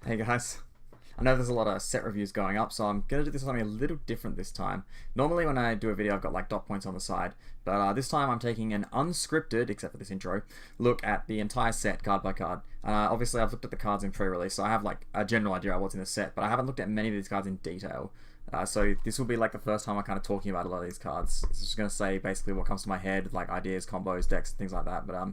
Hey guys, I know there's a lot of set reviews going up, so I'm going to do something a little different this time. Normally when I do a video I've got like dot points on the side, but this time I'm taking an unscripted, except for this intro, look at the entire set card by card. Obviously I've looked at the cards in pre-release, so I have like a general idea of what's in the set, but I haven't looked at many of these cards in detail. So this will be like the first time I'm kind of talking about a lot of these cards. It's just going to say basically what comes to my head, like ideas, combos, decks, things like that. But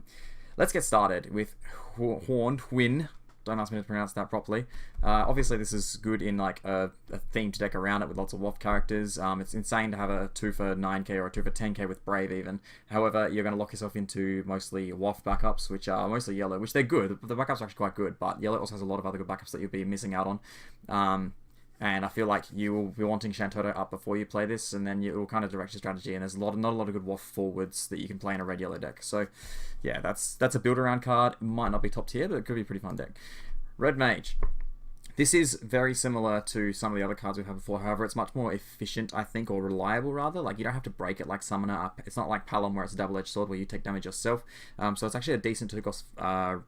let's get started with Horned Win. Don't ask me to pronounce that properly. Obviously, this is good in like a themed deck around it with lots of WoF characters. It's insane to have a 2 for 9k or a 2 for 10k with Brave even. However, you're going to lock yourself into mostly WoF backups, which are mostly yellow, which they're good. The backups are actually quite good, but yellow also has a lot of other good backups that you'll be missing out on. And I feel like you will be wanting Shantoto up before you play this, and then it will kind of direct your strategy. And there's not a lot of good WoF forwards that you can play in a red yellow deck. So, yeah, that's a build around card. It might not be top tier, but it could be a pretty fun deck. Red Mage. This is very similar to some of the other cards we've had before. However, it's much more efficient, I think, or reliable rather. Like you don't have to break it like Summoner up. It's not like Palom where it's a double-edged sword where you take damage yourself. So it's actually a decent 2-cost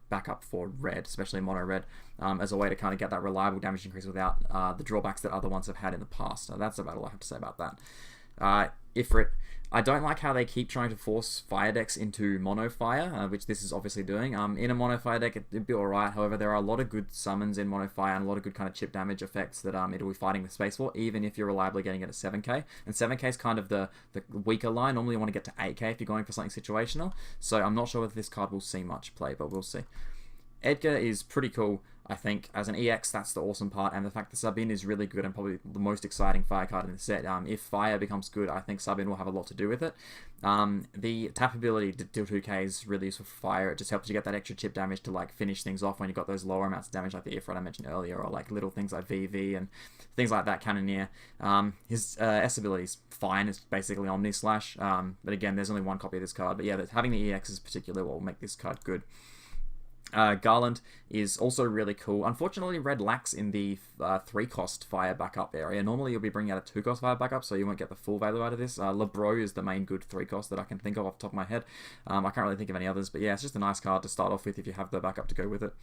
backup for red, especially mono red, as a way to kind of get that reliable damage increase without the drawbacks that other ones have had in the past. So that's about all I have to say about that. Ifrit. I don't like how they keep trying to force fire decks into mono fire, which this is obviously doing. In a mono fire deck, it'd be alright. However, there are a lot of good summons in mono fire and a lot of good kind of chip damage effects that it'll be fighting with space for, even if you're reliably getting it at 7k. And 7k is kind of the weaker line. Normally you want to get to 8k if you're going for something situational. So I'm not sure whether this card will see much play, but we'll see. Edgar is pretty cool, I think. As an EX, that's the awesome part, and the fact that sub-in is really good and probably the most exciting fire card in the set. If fire becomes good, I think sub-in will have a lot to do with it. The tap ability to deal 2k is really useful for fire. It just helps you get that extra chip damage to like finish things off when you've got those lower amounts of damage like the Ifrit I mentioned earlier, or like little things like VV and things like that, Cannoneer. His S ability is fine, it's basically Omni Slash, but again, there's only one copy of this card. But yeah, having the EX is particularly what will make this card good. Garland is also really cool. Unfortunately, red lacks in the 3-cost fire backup area. Normally, you'll be bringing out a 2-cost fire backup, so you won't get the full value out of this. Lebro is the main good 3-cost that I can think of off the top of my head. I can't really think of any others, but yeah, it's just a nice card to start off with if you have the backup to go with it.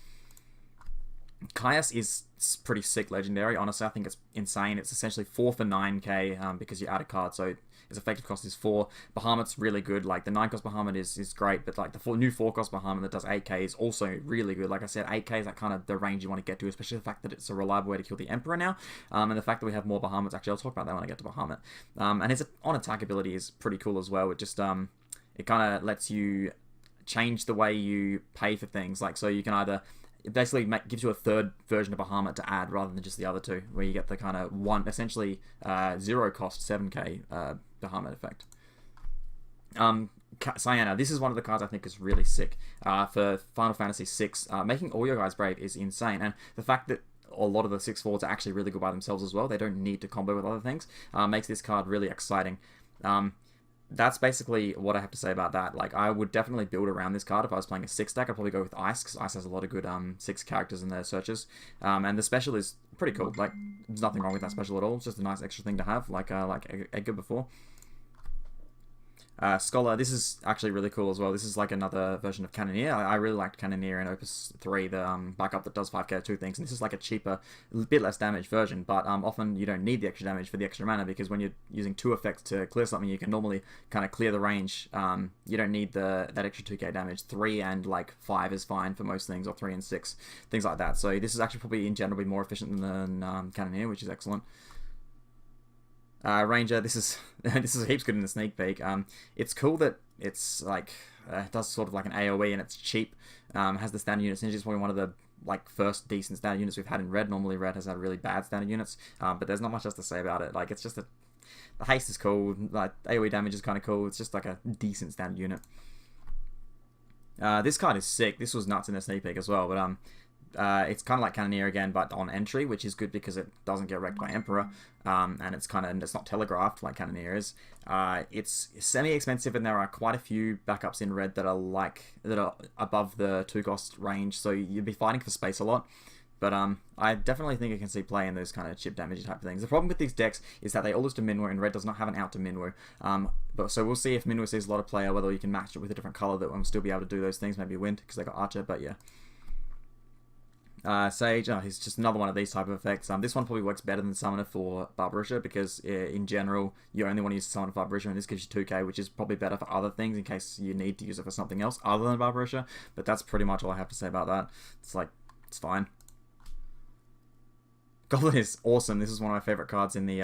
Caius is pretty sick legendary. Honestly, I think it's insane. It's essentially 4 for 9k because you add a card, so its effective cost is 4. Bahamut's really good. Like the 9-cost Bahamut is great, but like the new 4-cost Bahamut that does 8k is also really good. Like I said, 8k is like kind of the range you want to get to, especially the fact that it's a reliable way to kill the Emperor now, and the fact that we have more Bahamuts. Actually, I'll talk about that when I get to Bahamut. And his on-attack ability is pretty cool as well. It just it kind of lets you change the way you pay for things. Like so, you can either it basically gives you a third version of Bahamut to add rather than just the other two, where you get the kind of essentially 0-cost 7k Bahamut effect. Cyana, this is one of the cards I think is really sick for Final Fantasy VI. Making all your guys brave is insane, and the fact that a lot of the 6 forwards are actually really good by themselves as well, they don't need to combo with other things, makes this card really exciting. That's basically what I have to say about that. Like, I would definitely build around this card if I was playing a 6 deck. I'd probably go with Ice, because Ice has a lot of good 6 characters in their searches. And the special is pretty cool. Like, there's nothing wrong with that special at all. It's just a nice extra thing to have, like Edgar before. Scholar, this is actually really cool as well. This is like another version of Cannoneer. I really liked Cannoneer in Opus 3, the backup that does 5k 2 things. And this is like a cheaper, bit less damage version, but often you don't need the extra damage for the extra mana, because when you're using 2 effects to clear something, you can normally kind of clear the range. You don't need that extra 2k damage. 3 and like 5 is fine for most things, or 3 and 6, things like that. So this is actually probably in general be more efficient than Cannoneer, which is excellent. Ranger, this is heaps good in the sneak peek. It's cool that it's like it does sort of like an AoE and it's cheap. Has the standard units. It's probably one of the like first decent standard units we've had in red. Normally red has had really bad standard units, but there's not much else to say about it. Like it's just the haste is cool. Like AoE damage is kind of cool. It's just like a decent standard unit. This card is sick. This was nuts in the sneak peek as well, but it's kind of like Cannoneer again, but on entry, which is good because it doesn't get wrecked by Emperor, and it's not telegraphed like Cannoneer is. It's semi-expensive, and there are quite a few backups in red that are above the 2-cost range, so you'd be fighting for space a lot. But I definitely think I can see play in those kind of chip damage type of things. The problem with these decks is that they all lose to Minwu, and red does not have an out to Minwu. So we'll see if Minwu sees a lot of play, or whether you can match it with a different color that will still be able to do those things. Maybe Wind, because they got Archer, but yeah. Sage, he's just another one of these type of effects. This one probably works better than Summoner for Barbarisha because in general you only want to use Summoner for Barbarisha, and this gives you 2k, which is probably better for other things in case you need to use it for something else other than Barbarisha. But that's pretty much all I have to say about that. It's like, it's fine. Goblin is awesome. This is one of my favorite cards in the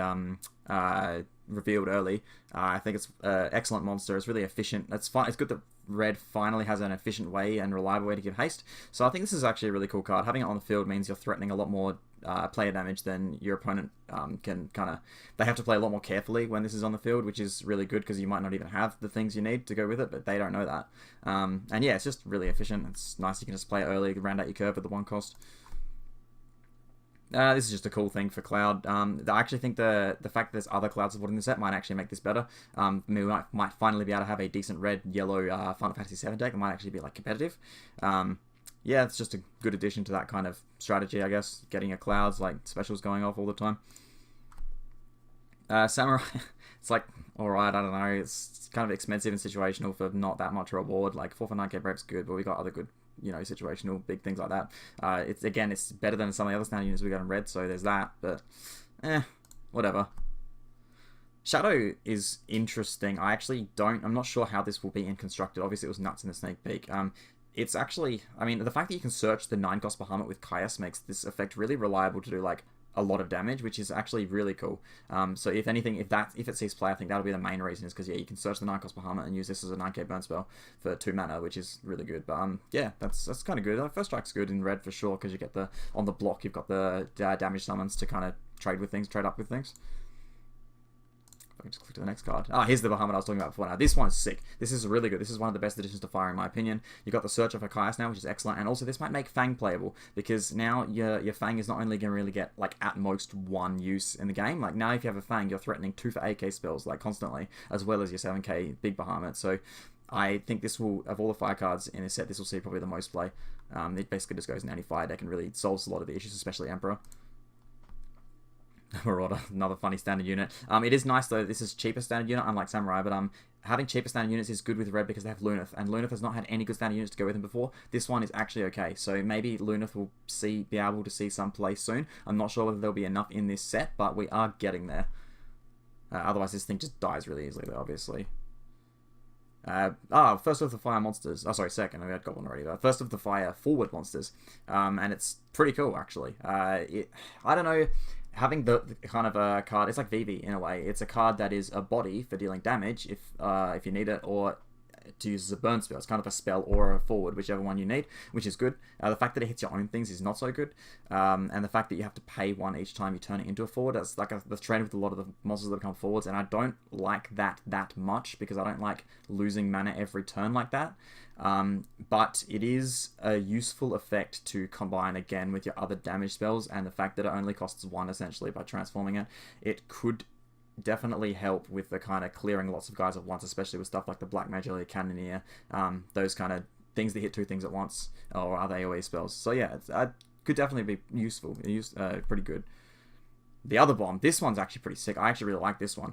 revealed early. I think it's an excellent monster. It's really efficient. It's fine. It's good that Red finally has an efficient way and reliable way to give haste. So I think this is actually a really cool card. Having it on the field means you're threatening a lot more player damage than your opponent can kind of... They have to play a lot more carefully when this is on the field, which is really good because you might not even have the things you need to go with it, but they don't know that. And yeah, it's just really efficient. It's nice. You can just play it early, round out your curve with the 1 cost. This is just a cool thing for Cloud. I actually think the fact that there's other Cloud support in the set might actually make this better. We might finally be able to have a decent red-yellow Final Fantasy VII deck. It might actually be like competitive. Yeah, it's just a good addition to that kind of strategy, I guess. Getting a Clouds, like specials going off all the time. Samurai, it's like, alright, I don't know. It's kind of expensive and situational for not that much reward. Like 4 for 9k Brave's good, but we got other good, you know, situational big things like that. It's better than some of the other standard units we got in red, so there's that, but whatever. Shadow is interesting. I'm not sure how this will be in constructed. Obviously it was nuts in the sneak peek. It's actually, I mean, the fact that you can search the 9 cost Bahamut with Caius makes this effect really reliable to do like a lot of damage, which is actually really cool. So if anything, if it sees play, I think that'll be the main reason, is because yeah, you can search the 9 cost Bahamut and use this as a 9k burn spell for 2 mana, which is really good. But yeah, that's kind of good. First strike's good in red for sure, because you get on the block you've got the damage summons to kind of trade up with things. If I can just click to the next card. Here's the Bahamut I was talking about before. Now, this one is sick. This is really good. This is one of the best additions to Fire, in my opinion. You've got the Searcher for Caius now, which is excellent. And also, this might make Fang playable, because now your Fang is not only going to really get, like, at most 1 use in the game. Like, now if you have a Fang, you're threatening 2 for 8k spells, like, constantly, as well as your 7k big Bahamut. So, I think this will, of all the Fire cards in this set, this will see probably the most play. It basically just goes in any Fire deck and really solves a lot of the issues, especially Emperor. Marauder, another funny standard unit. It is nice though, this is cheaper standard unit, unlike Samurai, but having cheaper standard units is good with red because they have Lunith, and Lunith has not had any good standard units to go with him before. This one is actually okay, so maybe Lunith will be able to see some play soon. I'm not sure whether there'll be enough in this set, but we are getting there. Otherwise this thing just dies really easily though, obviously. First of the fire monsters. Oh, sorry, second. We had Goblin already. But first of the fire forward monsters. And it's pretty cool, actually. I don't know, having the kind of a card, it's like Vivi in a way. It's a card that is a body for dealing damage if you need it, or to use as a burn spell. It's kind of a spell or a forward, whichever one you need, which is good. The fact that it hits your own things is not so good. And the fact that you have to pay 1 each time you turn it into a forward, that's like the trend with a lot of the monsters that become forwards, and I don't like that much, because I don't like losing mana every turn like that. But it is a useful effect to combine again with your other damage spells, and the fact that it only costs 1 essentially by transforming it, it could definitely help with the kind of clearing lots of guys at once, especially with stuff like the Black Mage Earlier Cannoneer, those kind of things that hit 2 things at once, or other AoE spells. So yeah, it could definitely be useful, pretty good. The other bomb, this one's actually pretty sick. I actually really like this one.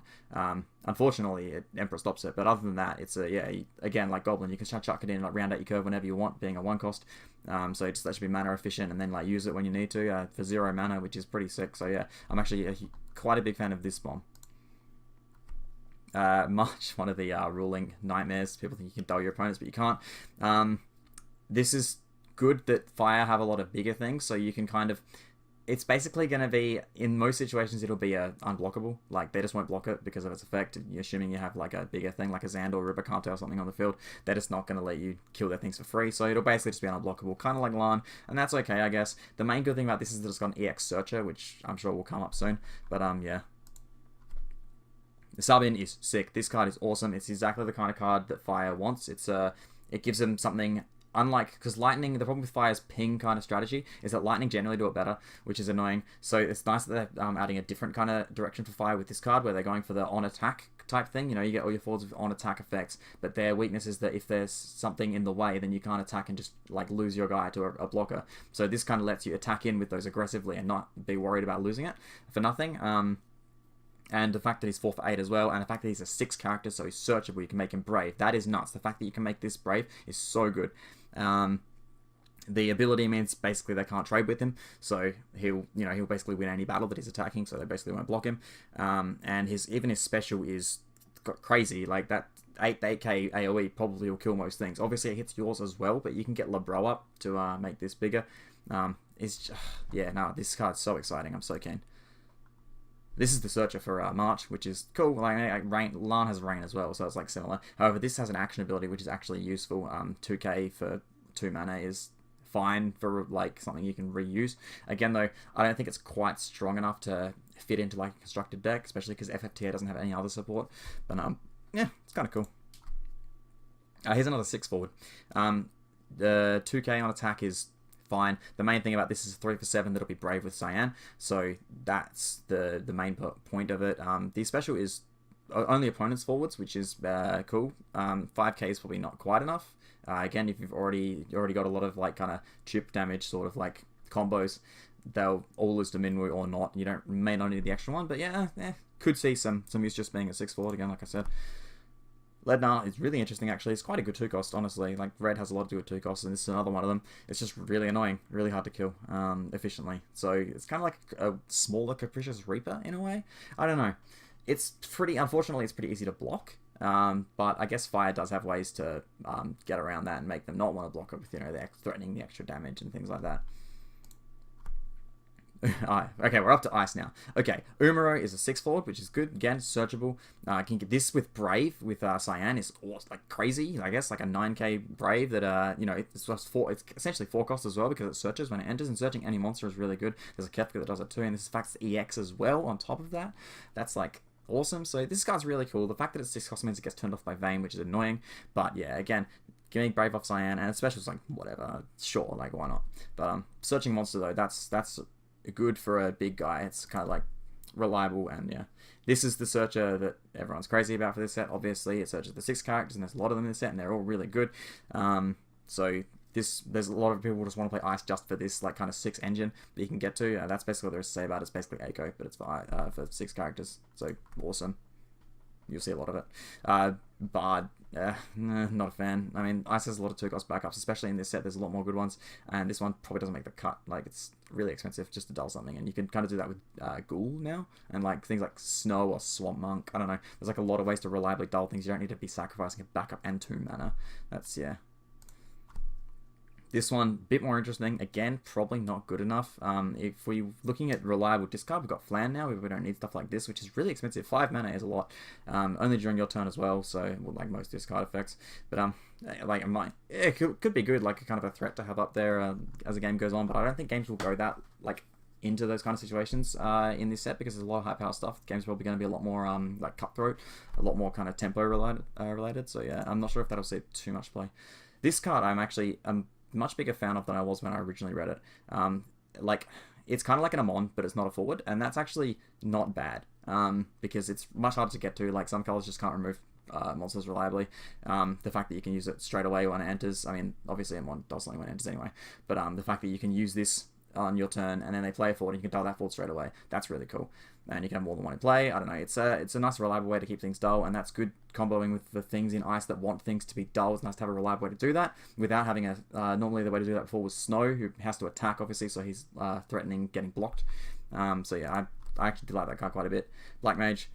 Unfortunately, Emperor stops it, but other than that, it's again, like Goblin, you can chuck it in, like round out your curve whenever you want, being a 1 cost. So that should be mana efficient, and then like use it when you need to for 0 mana, which is pretty sick. So yeah, I'm actually quite a big fan of this bomb. March, one of the ruling nightmares. People think you can dull your opponents, but you can't. This is good that Fire have a lot of bigger things, so you can kind of... It's basically going to be, in most situations, it'll be unblockable. Like, they just won't block it because of its effect. You're assuming you have like a bigger thing, like a Xandor or Rubicante or something on the field. They're just not going to let you kill their things for free, so it'll basically just be unblockable, kind of like Lan, and that's okay, I guess. The main good thing about this is that it's got an EX Searcher, which I'm sure will come up soon, but yeah. The sub-in is sick. This card is awesome. It's exactly the kind of card that Fire wants. It gives them something unlike, because Lightning, the problem with Fire's ping kind of strategy is that Lightning generally do it better, which is annoying. So it's nice that they're adding a different kind of direction for Fire with this card, where they're going for the on-attack type thing. You know, you get all your forwards with on-attack effects, but their weakness is that if there's something in the way, then you can't attack and just like lose your guy to a blocker. So this kind of lets you attack in with those aggressively and not be worried about losing it for nothing. And the fact that he's 4 for 8 as well, and the fact that he's a 6 character, so he's searchable, you can make him brave. That is nuts. The fact that you can make this brave is so good. The ability means basically they can't trade with him, so he'll basically win any battle that he's attacking, so they basically won't block him. And even his special is crazy, like that 8k AoE probably will kill most things. Obviously it hits yours as well, but you can get Lebro up to make this bigger. This card's so exciting. I'm so keen. This is the Searcher for March, which is cool. Like Lan has Rain as well, so it's like similar. However, this has an action ability which is actually useful. 2k for 2 mana is fine for like something you can reuse. Again though, I don't think it's quite strong enough to fit into like a constructed deck, especially because FFTA doesn't have any other support. But yeah, it's kind of cool. Here's another 6 forward. The 2k on attack is fine. The main thing about this is 3 for 7 that'll be Brave with Cyan, so that's the main point of it. The special is only opponents forwards, which is cool. 5k is probably not quite enough. Again, if you've already got a lot of like kind of chip damage sort of like combos, they'll all lose to Minwu or not. You may not need the extra one, but yeah, could see some use just being a 6 forward again, like I said. Lednar is really interesting actually. It's quite a good 2 cost, honestly. Like red has a lot to do with 2 costs, and this is another one of them. It's just really annoying, really hard to kill efficiently. So it's kind of like a smaller Capricious Reaper in a way. I don't know. Unfortunately, it's pretty easy to block. But I guess Fire does have ways to get around that and make them not want to block it with, they're threatening the extra damage and things like that. Okay, we're up to Ice now. Okay, Umaro is a 6 forward, which is good. Again, searchable. I can get this with Brave, with Cyan, is like crazy, I guess, like a 9k Brave that, it's essentially 4 cost as well because it searches when it enters, and searching any monster is really good. There's a Kefka that does it too, and this fact EX as well on top of that. That's like awesome. So this card's really cool. The fact that it's 6 cost means it gets turned off by Vayne, which is annoying, but yeah, again, giving Brave off Cyan, and special's like, whatever, sure, like, why not? But searching monster though, that's good for a big guy. It's kind of like reliable, and yeah, this is the Searcher that everyone's crazy about for this set. Obviously, it searches the 6 characters, and there's a lot of them in this set, and they're all really good. So there's a lot of people who just want to play Ice just for this like kind of 6 engine that you can get to. That's basically what there is to say about it. It's basically Echo, but it's for 6 characters. So awesome. You'll see a lot of it. Bard, not a fan. I mean, Ice has a lot of 2 cost backups, especially in this set. There's a lot more good ones, and this one probably doesn't make the cut. Like, it's really expensive just to dull something, and you can kind of do that with Ghoul now, and like things like Snow or Swamp Monk. I don't know. There's like a lot of ways to reliably dull things. You don't need to be sacrificing a backup and 2 mana. That's, yeah. This one, a bit more interesting. Again, probably not good enough. If we're looking at reliable discard, we've got Flan now. We don't need stuff like this, which is really expensive. 5 mana is a lot. Only during your turn as well, so like most discard effects. But it could be good, like a kind of a threat to have up there as the game goes on. But I don't think games will go that like into those kind of situations in this set, because there's a lot of high power stuff. The game's probably going to be a lot more like cutthroat, a lot more kind of tempo related. So yeah, I'm not sure if that'll see too much play. This card, I'm much bigger fan of than I was when I originally read it. Like, it's kind of like an Amon, but it's not a forward, and that's actually not bad, because it's much harder to get to. Like, some colors just can't remove monsters reliably. The fact that you can use it straight away when it enters, I mean, obviously Amon does something when it enters anyway, but the fact that you can use this on your turn, and then they play a forward, and you can dull that forward straight away, that's really cool. And you can have more than one in play. I don't know, it's a nice reliable way to keep things dull, and that's good comboing with the things in Ice that want things to be dull. It's nice to have a reliable way to do that without having normally the way to do that before was Snow, who has to attack obviously, so he's threatening getting blocked. So yeah, I actually do like that card quite a bit. Black Mage,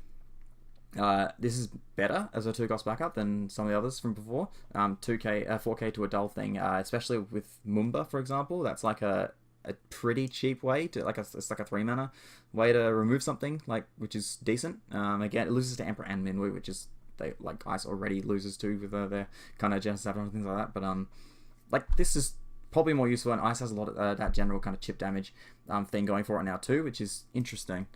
this is better as a 2 cost backup than some of the others from before. 4k to a dull thing, especially with Mumba, for example. That's like a pretty cheap way to it's like a 3 mana way to remove something, like, which is decent. Again, it loses to Emperor and Minwu, which is like Ice already loses to with their kind of Genesis Abaddon and things like that. But like, this is probably more useful, and Ice has a lot of that general kind of chip damage thing going for it now too, which is interesting.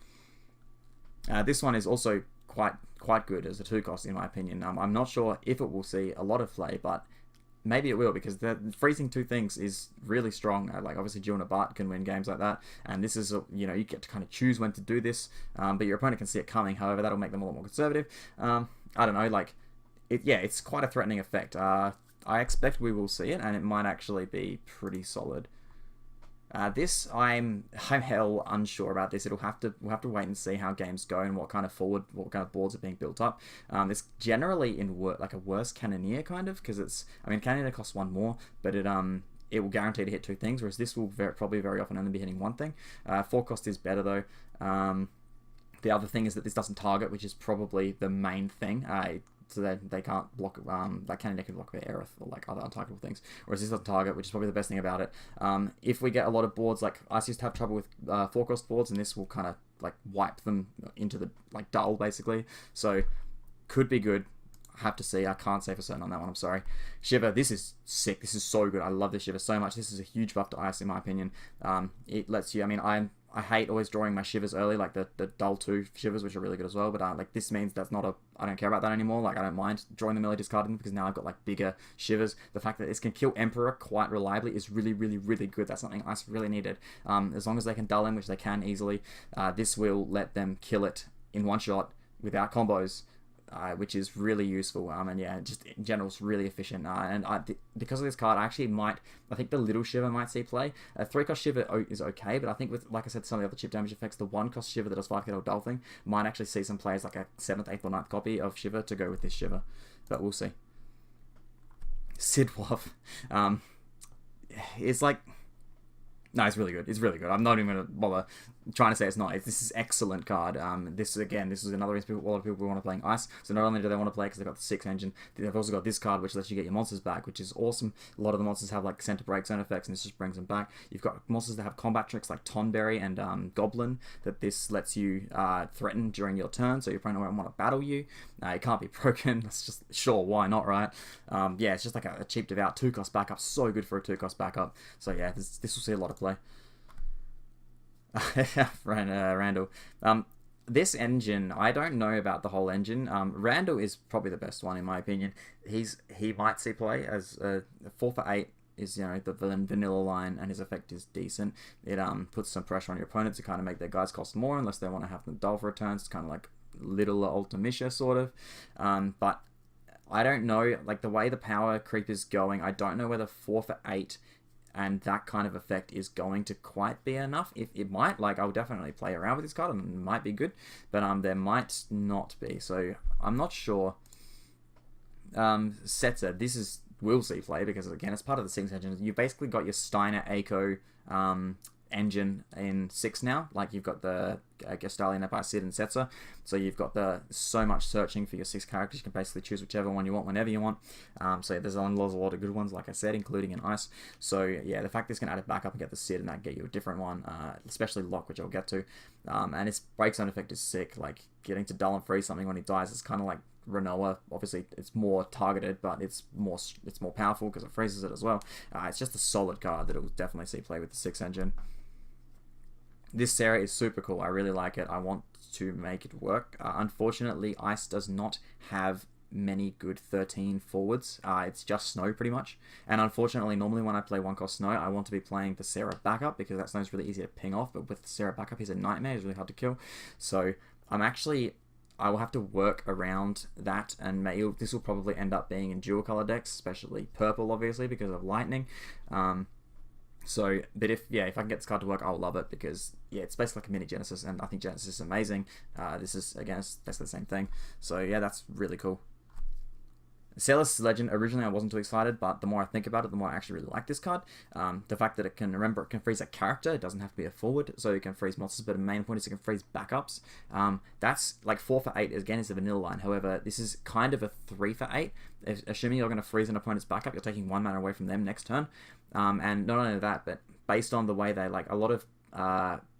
This one is also quite good as a 2 cost in my opinion. I'm not sure if it will see a lot of play, but maybe it will, because the freezing 2 things is really strong. Like, obviously Jill and Bart can win games like that, and this is you get to kind of choose when to do this, but your opponent can see it coming. However, that'll make them a lot more conservative. I don't know, like, it's quite a threatening effect. I expect we will see it, and it might actually be pretty solid. This, I'm hell unsure about this. We'll have to wait and see how games go and what kind of boards are being built up. It's generally in like a worse Cannoneer kind of, because Cannoneer costs 1 more, but it will guarantee to hit 2 things, whereas this will probably very often only be hitting 1 thing. 4 cost is better though. The other thing is that this doesn't target, which is probably the main thing. So they can't block, like Candy can block their Aerith or like other untargetable things. Whereas this doesn't target, which is probably the best thing about it. If we get a lot of boards, like I used to have trouble with 4 cost boards, and this will kind of like wipe them into the like dull basically. So could be good. Have to see. I can't say for certain on that one. I'm sorry. Shiver. This is sick. This is so good. I love this Shiver so much. This is a huge buff to Ice in my opinion. It lets you. I mean, I hate always drawing my shivers early, like the dull 2 shivers, which are really good as well. But like this means that's not a. I don't care about that anymore. Like I don't mind drawing them early, discarding them, because now I've got like bigger shivers. The fact that this can kill Emperor quite reliably is really, really, really good. That's something Ice really needed. As long as they can dull him, which they can easily, this will let them kill it in one shot without combos. Which is really useful, and yeah, just in general, it's really efficient. Because of this card, I think the little Shiver might see play. 3 cost Shiver is okay, but I think with, like I said, some of the other chip damage effects, the 1 cost Shiver that does 5 dull thing might actually see some players like a 7th, 8th, or 9th copy of Shiver to go with this Shiver, but we'll see. Cid Waff, it's like. No, it's really good. It's really good. I'm not even going to bother trying to say it's not. This is excellent card. This is another reason a lot of people want to play Ice. So not only do they want to play because they've got the 6 engine, they've also got this card which lets you get your monsters back, which is awesome. A lot of the monsters have like center break zone effects, and this just brings them back. You've got monsters that have combat tricks like Tonberry and Goblin that this lets you threaten during your turn, so your opponent won't want to battle you. It can't be broken. That's just, sure, why not, right? Yeah, it's just like a cheap devout 2 cost backup. So good for a 2 cost backup. So yeah, this will see a lot of play. Randall. This engine, I don't know about the whole engine. Randall is probably the best one in my opinion. He might see play as 4 for 8 is, you know, the vanilla line, and his effect is decent. It puts some pressure on your opponent to kind of make their guys cost more unless they want to have them dull for a turn. It's kind of like little Ultimisha sort of. But I don't know, like the way the power creep is going, I don't know whether 4 for 8 and that kind of effect is going to quite be enough. If it might, like, I'll definitely play around with this card and it might be good, but there might not be, so I'm not sure. Setzer, will see play because again it's part of the 6 engine. You've basically got your Steiner Echo engine in 6 now. Like you've got the Gestalian Al-cid and Setzer, so you've got so much searching for your 6 characters. You can basically choose whichever one you want whenever you want. So there's a lot of good ones, like I said, including in Ice. So yeah, the fact this can add it back up and get the Cid and that get you a different one, especially Lock, which I'll get to, and its break zone effect is sick. Like getting to dull and freeze something when he dies is kind of like Renoa. Obviously it's more targeted, but it's more powerful because it freezes it as well. It's just a solid card that it will definitely see play with the 6 engine. This Sarah is super cool. I really like it. I want to make it work. Unfortunately, Ice does not have many good 13 forwards. It's just Snow pretty much. And unfortunately, normally when I play 1 cost Snow, I want to be playing the Sarah backup because that Snow's really easy to ping off. But with the Sarah backup, he's a nightmare. He's really hard to kill. So I will have to work around that, and this will probably end up being in dual color decks, especially purple, obviously, because of lightning. But if I can get this card to work, I'll love it because yeah, it's basically like a mini Genesis, and I think Genesis is amazing. This is again, it's basically the same thing. So yeah, that's really cool. Celis Legend, originally I wasn't too excited, but the more I think about it, the more I actually really like this card. The fact that it can freeze a character, it doesn't have to be a forward, so it can freeze monsters, but the main point is it can freeze backups. That's like 4 for 8, again, is the vanilla line. However, this is kind of a 3 for 8. Assuming you're going to freeze an opponent's backup, you're taking 1 mana away from them next turn. And not only that, but based on the way they, like, a lot of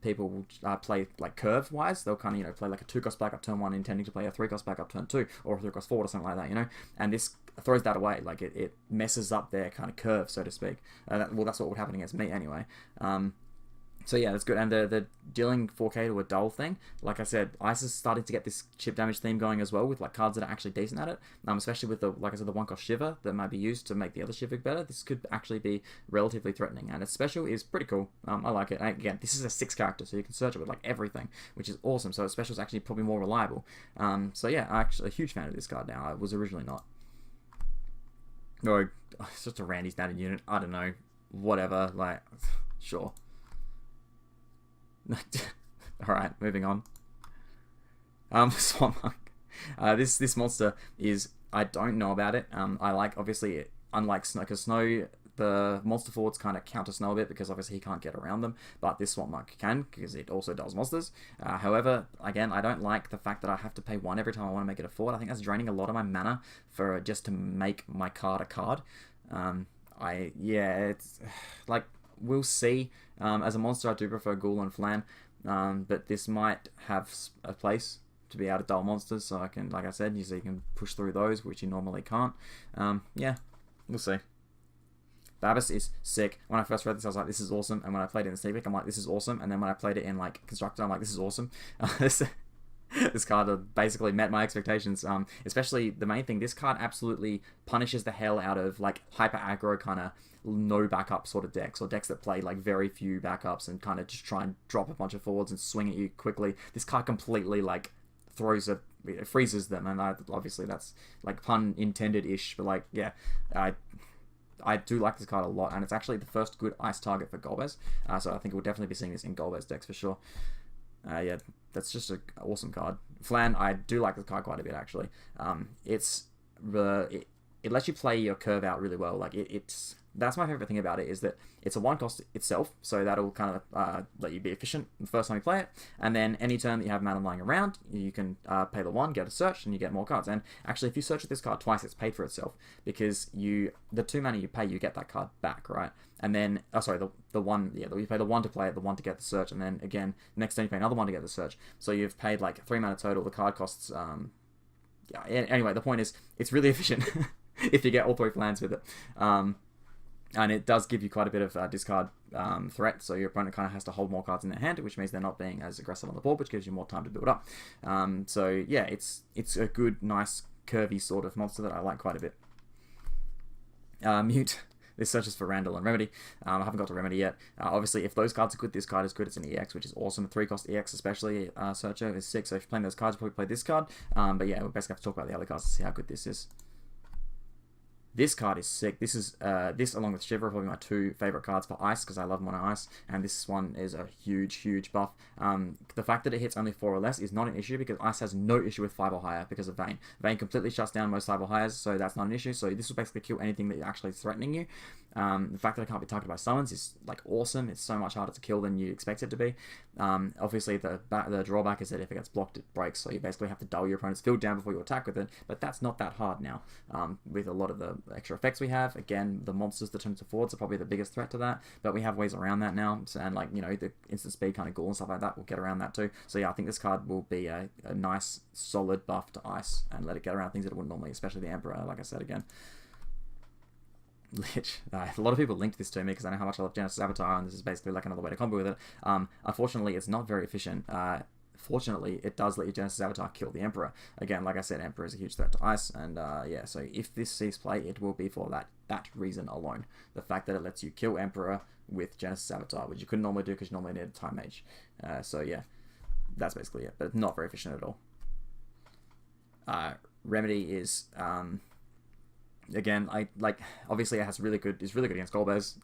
people will play like curve wise, they'll kind of play like a 2 cost backup turn 1 intending to play a 3 cost backup turn 2 or a 3 cost forward or something like that, and this throws that away. Like it messes up their kind of curve, so to speak. That's what would happen against me anyway. So yeah, that's good. And the dealing 4k to a dull thing, like I said, Ice is starting to get this chip damage theme going as well with like cards that are actually decent at it. Especially with the 1 cost Shiver that might be used to make the other Shiver better. This could actually be relatively threatening, and its special is pretty cool. I like it. And again, this is a 6 character, so you can search it with like everything, which is awesome. So its special is actually probably more reliable. So yeah, I'm actually a huge fan of this card now. I was originally not. Or it's just a Randy standard unit. I don't know. Whatever. Like, sure. Alright, moving on. Swamp Monk. This monster is, I don't know about it. I like, obviously, unlike Snow, because Snow the monster forwards kind of counter snow a bit because obviously he can't get around them, but this swamp monk can because it also does monsters. However, again, I don't like the fact that I have to pay 1 every time I want to make it a forward. I think that's draining a lot of my mana for just to make my card a card. It's like, we'll see. As a monster, I do prefer Ghoul and Flan, but this might have a place to be able to dull monsters, so I can, like I said, you can push through those, which you normally can't. Yeah, we'll see. Babus is sick. When I first read this, I was like, this is awesome, and when I played it in the sneak peek, I'm like, this is awesome, and then when I played it in like Constructed, I'm like, this is awesome. This card basically met my expectations, especially the main thing, this card absolutely punishes the hell out of like hyper aggro kind of no backup sort of decks, or decks that play like very few backups and kind of just try and drop a bunch of forwards and swing at you quickly. This card completely like freezes them, and obviously that's like pun intended-ish, but like, yeah, I do like this card a lot, and it's actually the first good ice target for Golbez, so I think we'll definitely be seeing this in Golbez decks for sure. Yeah, that's just an awesome card. Flan, I do like this card quite a bit actually. It lets you play your curve out really well. Like that's my favorite thing about it, is that it's a 1 cost itself, so that'll kind of let you be efficient the first time you play it, and then any turn that you have mana lying around, you can pay the 1, get a search, and you get more cards. And actually, if you search with this card twice, it's paid for itself, because the 2 mana you pay, you get that card back, right? And then, the 1, you pay the 1 to play it, the 1 to get the search, and then again, next turn you pay another 1 to get the search. So you've paid like 3 mana total. The card costs, yeah. Anyway, the point is, it's really efficient if you get all 3 plans with it. And it does give you quite a bit of discard threat, so your opponent kind of has to hold more cards in their hand, which means they're not being as aggressive on the board, which gives you more time to build up. So yeah, it's a good, nice, curvy sort of monster that I like quite a bit. Mute. This searches for Randall and Remedy. I haven't got to Remedy yet. Obviously, if those cards are good, this card is good. It's an EX, which is awesome. 3 cost EX, especially Searcher, is 6. So if you're playing those cards, you'll probably play this card. But yeah, we're best going to talk about the other cards to see how good this is. This card is sick. This is this along with Shiver are probably my 2 favorite cards for Ice, because I love Mono Ice, and this one is a huge buff. The fact that it hits only 4 or less is not an issue, because Ice has no issue with 5 or higher because of Vayne. Vayne completely shuts down most 5 or higher, so that's not an issue. So this will basically kill anything that actually is threatening you. The fact that it can't be targeted by summons is like awesome. It's so much harder to kill than you expect it to be. Obviously the drawback is that if it gets blocked, it breaks, so you basically have to dull your opponent's field down before you attack with it, but that's not that hard now. With a lot of the extra effects we have, again, the monsters that turn into forwards are probably the biggest threat to that, but we have ways around that now, and like, the instant speed kind of Ghoul and stuff like that will get around that too. So yeah, I think this card will be a nice solid buff to Ice and let it get around things that it wouldn't normally, especially the Emperor, like I said again. Lich. A lot of people linked this to me because I know how much I love Genesis Avatar, and this is basically like another way to combo with it. Unfortunately, it's not very efficient. Fortunately, it does let your Genesis Avatar kill the Emperor. Again, like I said, Emperor is a huge threat to Ice, and yeah, so if this sees play, it will be for that reason alone. The fact that it lets you kill Emperor with Genesis Avatar, which you couldn't normally do because you normally need a Time Mage. So yeah, that's basically it, but it's not very efficient at all. Remedy is... again, obviously it has is really good against Golbez.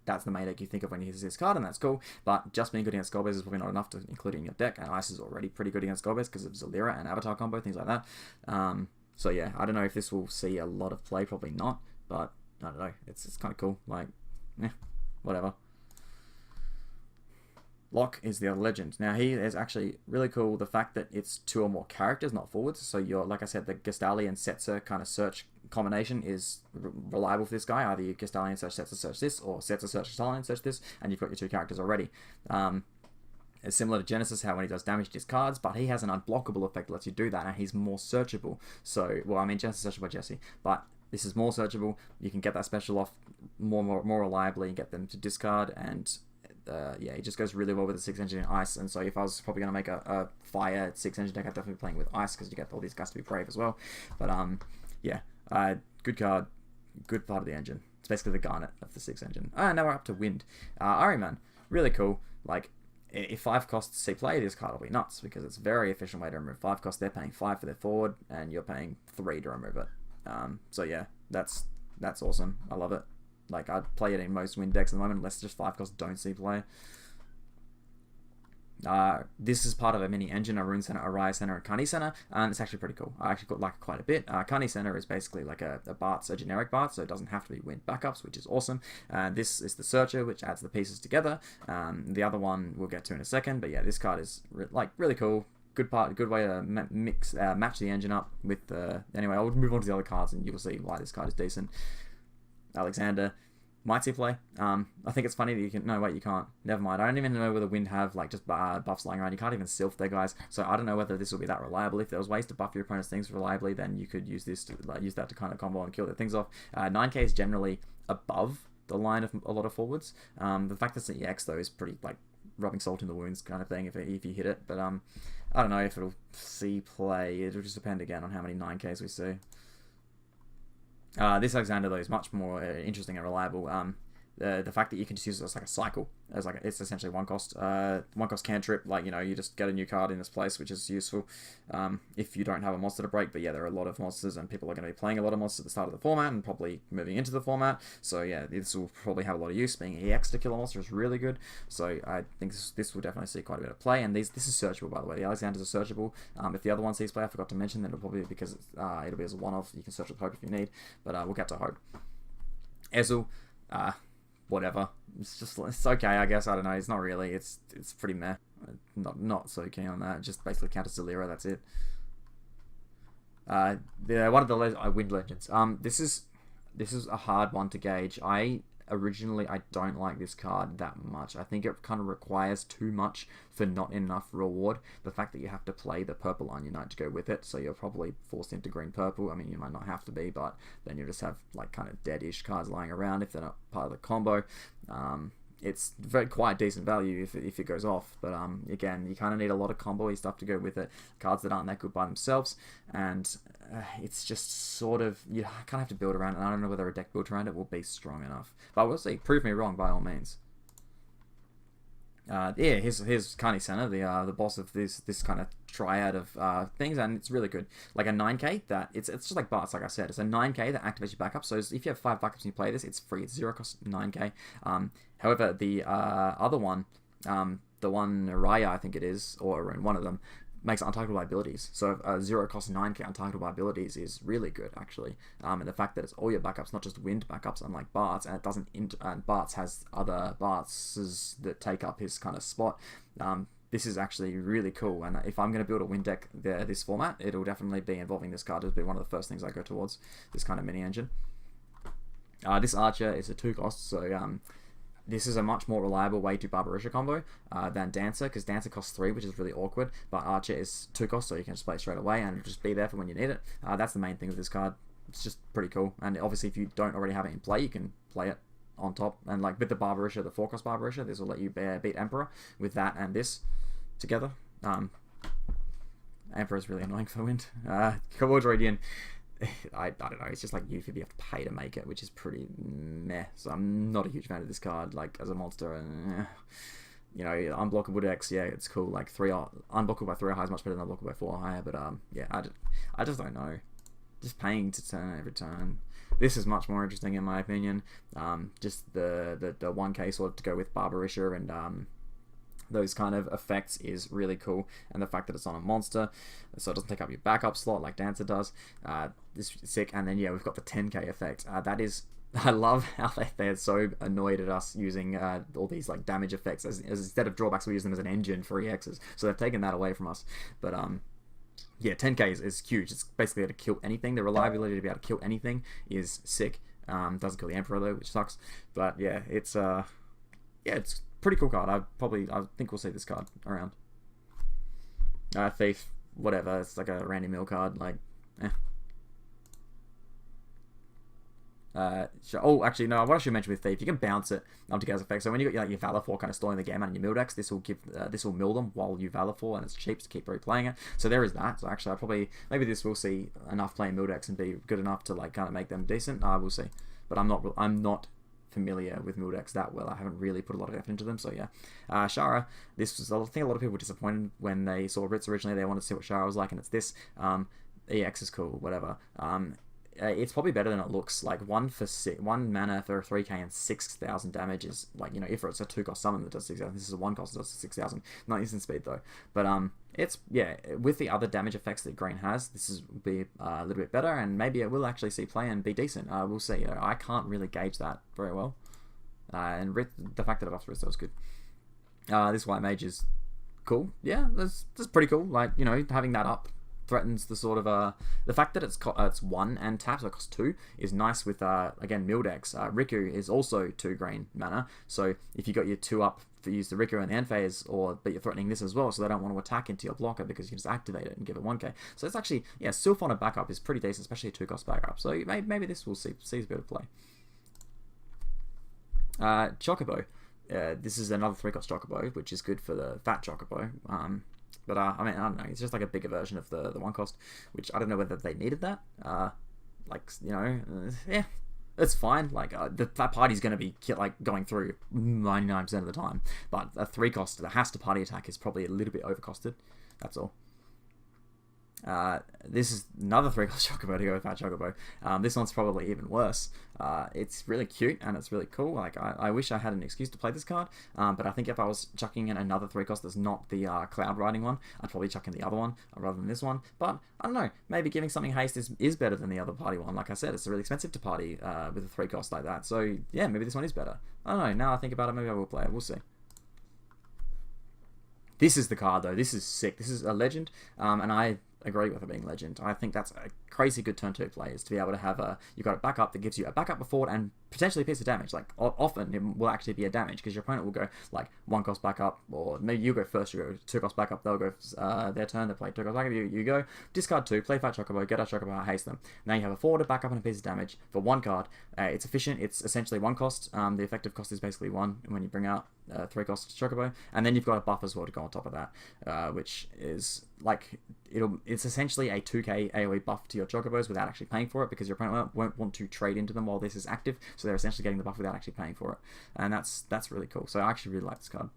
That's the main deck you think of when you use this card, and that's cool, but just being good against Golbez is probably not enough to include it in your deck, and Ice is already pretty good against Golbez because of Zalira and Avatar combo, things like that. So yeah, I don't know if this will see a lot of play, probably not, but I don't know, it's kind of cool, whatever. Locke is the other legend. Now he is actually really cool, the fact that it's 2 or more characters, not forwards. So you're, like I said, the Gestali and Setzer kind of search combination is reliable for this guy. Either you Gestali and search Setzer search this, or Setzer search Gestali and search this, and you've got your 2 characters already. It's similar to Genesis, how when he does damage to discards, but he has an unblockable effect that lets you do that, and he's more searchable. So, well, I mean, Genesis is searchable by Jesse, but this is more searchable. You can get that special off more reliably and get them to discard, and yeah, it just goes really well with the 6 engine in Ice. And so if I was probably going to make a fire 6 engine deck, I'd definitely be playing with Ice, because you get all these guys to be brave as well. But yeah, good card, good part of the engine. It's basically the Garnet of the 6 engine. Now we're up to Wind. Ahriman, really cool. Like, if 5 costs see play, this card will be nuts, because it's a very efficient way to remove 5 costs. They're paying 5 for their forward, and you're paying 3 to remove it. So yeah, that's awesome. I love it. Like, I'd play it in most Wind decks at the moment, unless just 5 costs don't see play. This is part of a mini engine, a Rune Center, a Raya Center, and Kani Center, and it's actually pretty cool. I actually like it quite a bit. Kani Center is basically like a Bart's, a generic Bart, so it doesn't have to be wind backups, which is awesome. This is the Searcher, which adds the pieces together. The other one we'll get to in a second, but yeah, this card is really cool. Good way to match the engine up with the. Anyway, I'll move on to the other cards, and you'll see why this card is decent. Alexander. Might see play. I think it's funny that you can... No, wait, you can't. Never mind. I don't even know whether Wind have, like, just buffs lying around. You can't even Sylph their guys. So I don't know whether this will be that reliable. If there was ways to buff your opponent's things reliably, then you could use this to, use that to kind of combo and kill their things off. 9k is generally above the line of a lot of forwards. The fact that it's an EX, though, is pretty, like, rubbing salt in the wounds kind of thing if you hit it. But I don't know if it'll see play. It'll just depend, again, on how many 9ks we see. This Alexander, though, is much more interesting and reliable. The fact that you can just use it as like a cycle, it's essentially one cost cantrip. Like, you know, you just get a new card in this place, which is useful if you don't have a monster to break. But yeah, there are a lot of monsters, and people are going to be playing a lot of monsters at the start of the format and probably moving into the format. So yeah, this will probably have a lot of use. Being EX to kill a monster is really good. So I think this will definitely see quite a bit of play. And this is searchable, by the way. The Alexanders are searchable. If the other one sees play, I forgot to mention, then it'll probably be because it'll be as a one-off. You can search with Hope if you need, but we'll get to Hope. Ezel. Whatever. It's okay, I guess. I don't know. It's not really. It's pretty meh. Not so keen on that. Just basically counters Zalira. That's it. One of the Wind Legends. This is a hard one to gauge. Originally, I don't like this card that much. I think it kind of requires too much for not enough reward. The fact that you have to play the purple on Unite to go with it, so you're probably forced into green-purple. I mean, you might not have to be, but then you just have like kind of dead-ish cards lying around if they're not part of the combo. It's quite decent value if it goes off, but again, you kind of need a lot of combo-y stuff to go with it. Cards that aren't that good by themselves, and it's just sort of, you kind of have to build around it, and I don't know whether a deck built around it will be strong enough. But we'll see. Prove me wrong by all means. Yeah, here's Kani Center, the boss of this kind of triad of things, and it's really good. Like a 9k that it's just like Bart's, like I said. It's a 9k that activates your backup. So if you have 5 backups and you play this, it's free. It's 0 cost 9k. However, the other one, the one Raya, I think it is, or one of them, makes untitled abilities. So 0 cost 9k untitled abilities is really good, actually. And the fact that it's all your backups, not just wind backups, unlike Bart's, and it doesn't. And Bart's has other Bart's that take up his kind of spot. This is actually really cool, and if I'm going to build a wind deck this format, it'll definitely be involving this card. It'll be one of the first things I go towards, this kind of mini engine. This Archer is a 2 cost, so this is a much more reliable way to Barbarisha combo than Dancer, because Dancer costs 3, which is really awkward, but Archer is 2 cost, so you can just play it straight away and it'll just be there for when you need it. That's the main thing with this card. It's just pretty cool, and obviously if you don't already have it in play, you can play it on top, and like with the Barbarisha, the 4 cost Barbarisha, this will let you beat Emperor with that and this together. Emperor is really annoying for wind. Cowardrodian, I don't know, it's just like you have to pay to make it, which is pretty meh, so I'm not a huge fan of this card, like, as a monster. You know, unblockable decks, yeah, it's cool, like, unblockable by 3 or higher is much better than unblockable by 4 or higher, but yeah, I just don't know. Just paying to turn every turn. This is much more interesting in my opinion. Just the 1k sort of to go with Barbarisha and those kind of effects is really cool, and the fact that it's on a monster, so it doesn't take up your backup slot like Dancer does, is sick. And then yeah, we've got the 10k effect. That is, I love how they're so annoyed at us using all these like damage effects as instead of drawbacks, we use them as an engine for EXs. So they've taken that away from us. But yeah, 10k is huge. It's basically able to kill anything. The reliability to be able to kill anything is sick. Doesn't kill the Emperor though, which sucks. But yeah, it's pretty cool card. I think we'll see this card around. Thief, whatever. It's like a Randy Mill card. Like, oh, actually, no. What I should mention with Thief, you can bounce it to get as effect. So when you got your Valor 4 kind of stalling the game out in your mill decks, this will mill them while you Valor 4, and it's cheap to keep replaying it. So there is that. So actually, maybe this will see enough playing mill decks and be good enough to like kind of make them decent. We'll see. But I'm not familiar with mill decks that well. I haven't really put a lot of effort into them, so yeah. Shara, this was, I think a lot of people were disappointed when they saw Ritz originally. They wanted to see what Shara was like, and it's this. EX is cool, whatever. it's probably better than it looks. Like one mana for 3k and 6,000 damage is like, you know, if it's a 2-cost summon that does 6,000, this is a 1-cost that does 6,000. Not instant speed though, but it's, yeah, with the other damage effects that green has, this is be a little bit better, and maybe it will actually see play and be decent. We'll see. I can't really gauge that very well, and the fact that it buffs Rizzo is good. This white mage is cool. Yeah, that's pretty cool. Like, you know, having that up threatens the sort of the fact that it's 1 and tap, so it costs 2, is nice with again mill decks. Riku is also 2 green mana, so if you got your 2 up to use the Riku in the end phase, but you're threatening this as well, so they don't want to attack into your blocker because you can just activate it and give it 1k. So it's actually, yeah, Sylph on a backup is pretty decent, especially a 2-cost backup. So maybe this will see a bit of play. Chocobo. This is another 3-cost Chocobo, which is good for the Fat Chocobo. But I mean, I don't know. It's just like a bigger version of the 1-cost, which I don't know whether they needed that. Like, you know, yeah, it's fine. Like that party's going to be like going through 99% of the time. But a 3-cost that has to party attack is probably a little bit overcosted. That's all. This is another 3-cost Chocobo to go with Fat Chocobo. This one's probably even worse. It's really cute and it's really cool. Like I wish I had an excuse to play this card, but I think if I was chucking in another 3-cost that's not the Cloud Riding one, I'd probably chuck in the other one rather than this one. But I don't know, maybe giving something haste is better than the other party one. Like I said, it's really expensive to party with a 3-cost like that. So yeah, maybe this one is better. I don't know, now I think about it, maybe I will play it. We'll see. This is the card though. This is sick. This is a legend, and I agree with it being legend. I think that's a crazy good turn 2 play, is to be able to have you've got a backup that gives you a backup before and potentially a piece of damage. Like often it will actually be a damage because your opponent will go like 1-cost backup, or maybe you go first, you go 2-cost backup, they'll go their turn, they play 2-cost backup, you go discard 2, play Fat Chocobo, get a Chocobo, haste them. Now you have a forward, a backup, and a piece of damage for 1 card. It's efficient, it's essentially 1-cost. The effective cost is basically 1 when you bring out 3-cost Chocobo, and then you've got a buff as well to go on top of that, which is like it's essentially a 2k AoE buff to your Chocobos without actually paying for it, because your opponent won't want to trade into them while this is active, so they're essentially getting the buff without actually paying for it, and that's really cool. So I actually really like this card.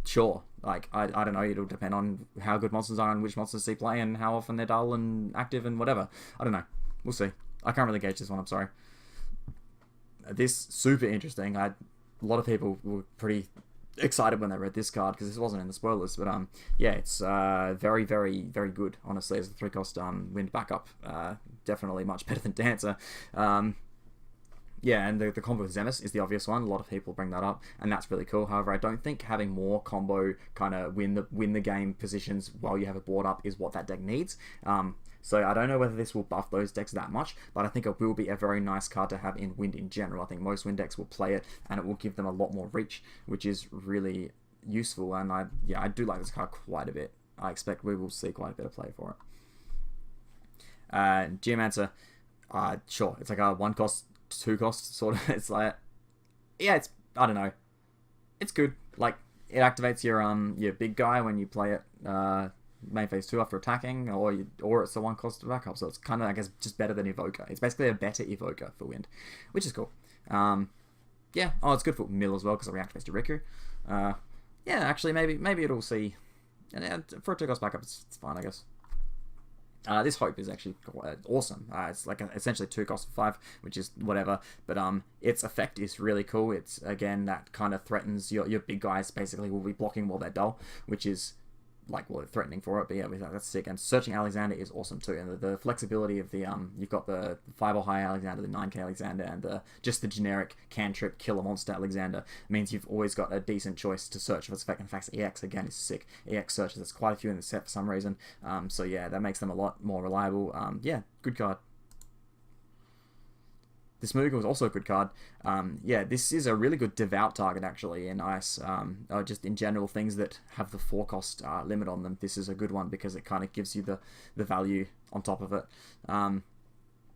Sure, like I don't know, it'll depend on how good monsters are and which monsters see play and how often they're dull and active and whatever. I don't know, we'll see. I can't really gauge this one, I'm sorry. This super interesting. A lot of people were pretty excited when they read this card because this wasn't in the spoilers, but yeah, it's very very good, honestly, as a 3-cost wind backup. Definitely much better than Dancer. Yeah, and the combo with Zemus is the obvious one. A lot of people bring that up, and that's really cool. However, I don't think having more combo kind of win the game positions while you have a board up is what that deck needs. So I don't know whether this will buff those decks that much, but I think it will be a very nice card to have in Wind in general. I think most Wind decks will play it, and it will give them a lot more reach, which is really useful. And I do like this card quite a bit. I expect we will see quite a bit of play for it. Geomancer, sure, it's like a 1-cost, 2-cost sort of. It's like, yeah, it's, I don't know, it's good. Like, it activates your big guy when you play it main phase 2 after attacking, or it's a 1-cost backup, so it's kind of, I guess, just better than Evoker. It's basically a better Evoker for Wind, which is cool. Yeah, it's good for Mill as well because it reactivates to Riku. Yeah, actually, maybe it'll see, and for a 2-cost backup, it's fine, I guess. This Hope is actually awesome. It's like essentially 2-cost for 5, which is whatever, but its effect is really cool. It's, again, that kind of threatens your big guys basically will be blocking while they're dull, which is like, well, threatening for it, but yeah, that's sick. And Searching Alexander is awesome too, and the flexibility of the you've got the 5 or higher Alexander, the 9k Alexander, and just the generic cantrip kill a monster Alexander means you've always got a decent choice to search for its effect. In fact, EX again is sick. EX searches, there's quite a few in the set for some reason, so yeah, that makes them a lot more reliable. Yeah, good card. This Moogle was also a good card. Yeah, this is a really good devout target, actually, in Ice. Just in general, things that have the 4-cost limit on them, this is a good one because it kind of gives you the value on top of it.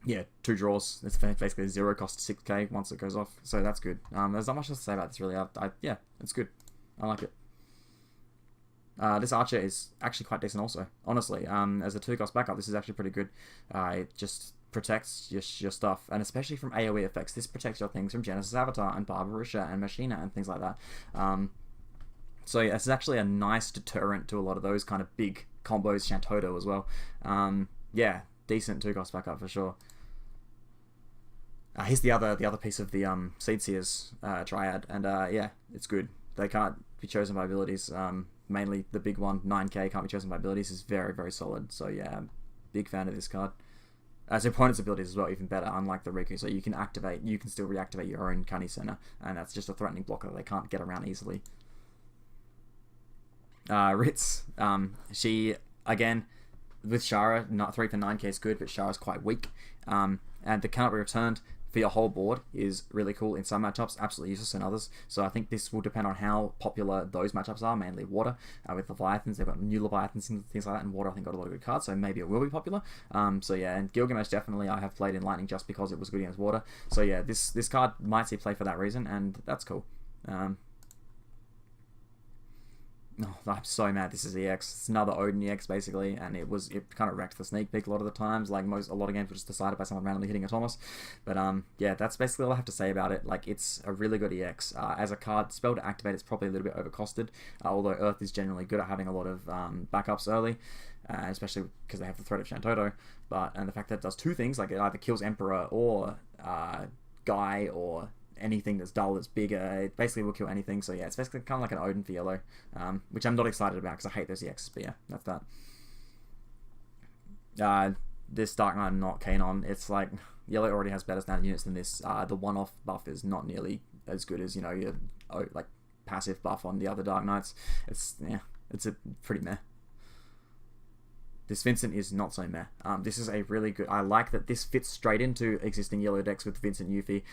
Yeah, 2 draws. It's basically a 0-cost 6k once it goes off, so that's good. There's not much else to say about this, really. Yeah, it's good. I like it. This Archer is actually quite decent also, honestly. As a 2-cost backup, this is actually pretty good. It just protects your stuff, and especially from AoE effects. This protects your things from Genesis Avatar and Barbarusha and Machina and things like that. So yeah, this is actually a nice deterrent to a lot of those kind of big combos, Shantoto as well. Yeah, decent 2-cost backup for sure. Here's the other piece of the Seed Seers triad, and yeah, it's good. They can't be chosen by abilities. Mainly the big one, 9k, can't be chosen by abilities, is very, very solid. So yeah, I'm big fan of this card. As opponent's abilities as well, even better, unlike the Riku. So you can still reactivate your own Cunny Center, and that's just a threatening blocker that they can't get around easily. Ritz, she, again, with Shara, not 3 for 9k is good, but Shara's quite weak. And the cannot be returned for your whole board is really cool in some matchups, absolutely useless in others. So I think this will depend on how popular those matchups are, mainly Water. With Leviathans, they've got new Leviathans and things like that, and Water I think got a lot of good cards, so maybe it will be popular. So yeah, and Gilgamesh definitely I have played in Lightning just because it was good against Water. So yeah, this card might see play for that reason, and that's cool. Oh, I'm so mad this is EX. It's another Odin EX basically, and it kind of wrecked the sneak peek a lot of the times. Like a lot of games were just decided by someone randomly hitting a Thomas. But yeah, that's basically all I have to say about it. Like, it's a really good EX. As a card, spell to activate, it's probably a little bit overcosted. Although Earth is generally good at having a lot of backups early, especially because they have the threat of Shantoto. And the fact that it does two things, like it either kills Emperor or Guy or anything that's dull, that's bigger, it basically will kill anything. So yeah, it's basically kind of like an Odin for yellow, which I'm not excited about because I hate those EXs, but yeah, that's that. This Dark Knight I'm not keen on. It's like, yellow already has better standard units than this. The one-off buff is not nearly as good as, you know, your like passive buff on the other Dark Knights. It's a pretty meh. This Vincent is not so meh. This is a really good... I like that this fits straight into existing yellow decks with Vincent Yuffie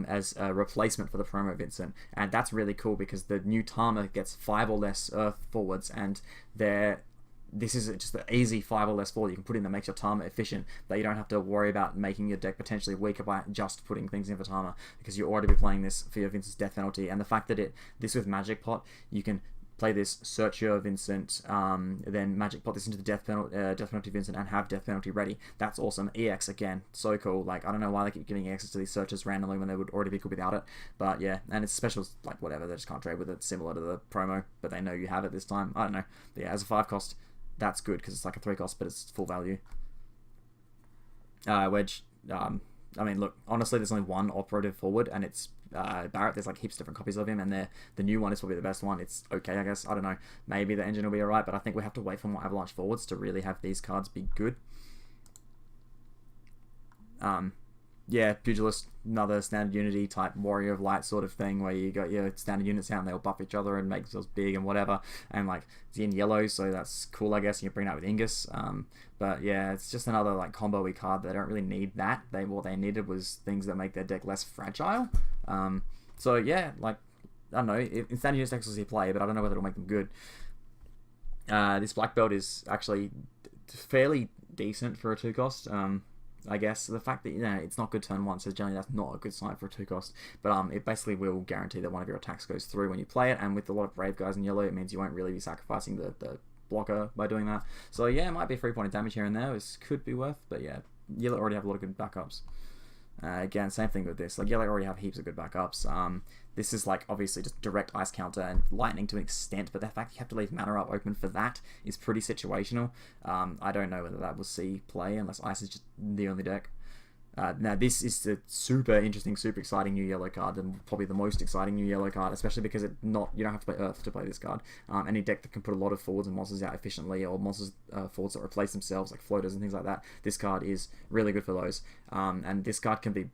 as a replacement for the promo Vincent. And that's really cool because the new Tama gets 5 or less Earth forwards, and this is just an easy 5 or less forward you can put in that makes your Tama efficient, that you don't have to worry about making your deck potentially weaker by just putting things in for Tama, because you already be playing this for your Vincent's death penalty. And the fact that this with Magic Pot, you can play this, search your Vincent, then Magic Pot this into the Death Penalty Vincent and have Death Penalty ready. That's awesome. EX again, so cool. Like, I don't know why they keep giving EXs to these searches randomly when they would already be good without it. But yeah, and its specials, like whatever, they just can't trade with it, similar to the promo, but they know you have it this time. I don't know. But yeah, as a 5 cost, that's good because it's like a 3 cost, but it's full value. Wedge, I mean, look, honestly, there's only one operative forward, and it's Barrett. There's like heaps of different copies of him, and the new one is probably the best one. It's okay, I guess. I don't know. Maybe the engine will be alright, but I think we have to wait for more Avalanche forwards to really have these cards be good. Yeah, Pugilist, another standard unity type Warrior of Light sort of thing, where you got your standard units out and they'll buff each other and make themselves big and whatever. And like, it's in yellow, so that's cool, I guess. You can bring that with Ingus. But yeah, it's just another like combo-y card. They don't really need that. What they needed was things that make their deck less fragile. So yeah, like, I don't know. In standard units decks will see play, but I don't know whether it'll make them good. This black belt is actually fairly decent for a 2 cost. I guess the fact that, you know, it's not good turn 1 says generally that's not a good sign for a 2 cost, but it basically will guarantee that one of your attacks goes through when you play it, and with a lot of brave guys in yellow, it means you won't really be sacrificing the blocker by doing that. So yeah, it might be 3 point of damage here and there. This could be worth, but yeah, yellow already have a lot of good backups. Again, same thing with this. Like, yellow already have heaps of good backups. This is like obviously just direct ice counter and lightning to an extent, but the fact you have to leave mana up open for that is pretty situational. I don't know whether that will see play unless ice is just the only deck. Now this is a super interesting, super exciting new yellow card, and probably the most exciting new yellow card, especially because you don't have to play Earth to play this card. Any deck that can put a lot of forwards and monsters out efficiently, or monsters forwards that replace themselves, like floaters and things like that, this card is really good for those. And this card can be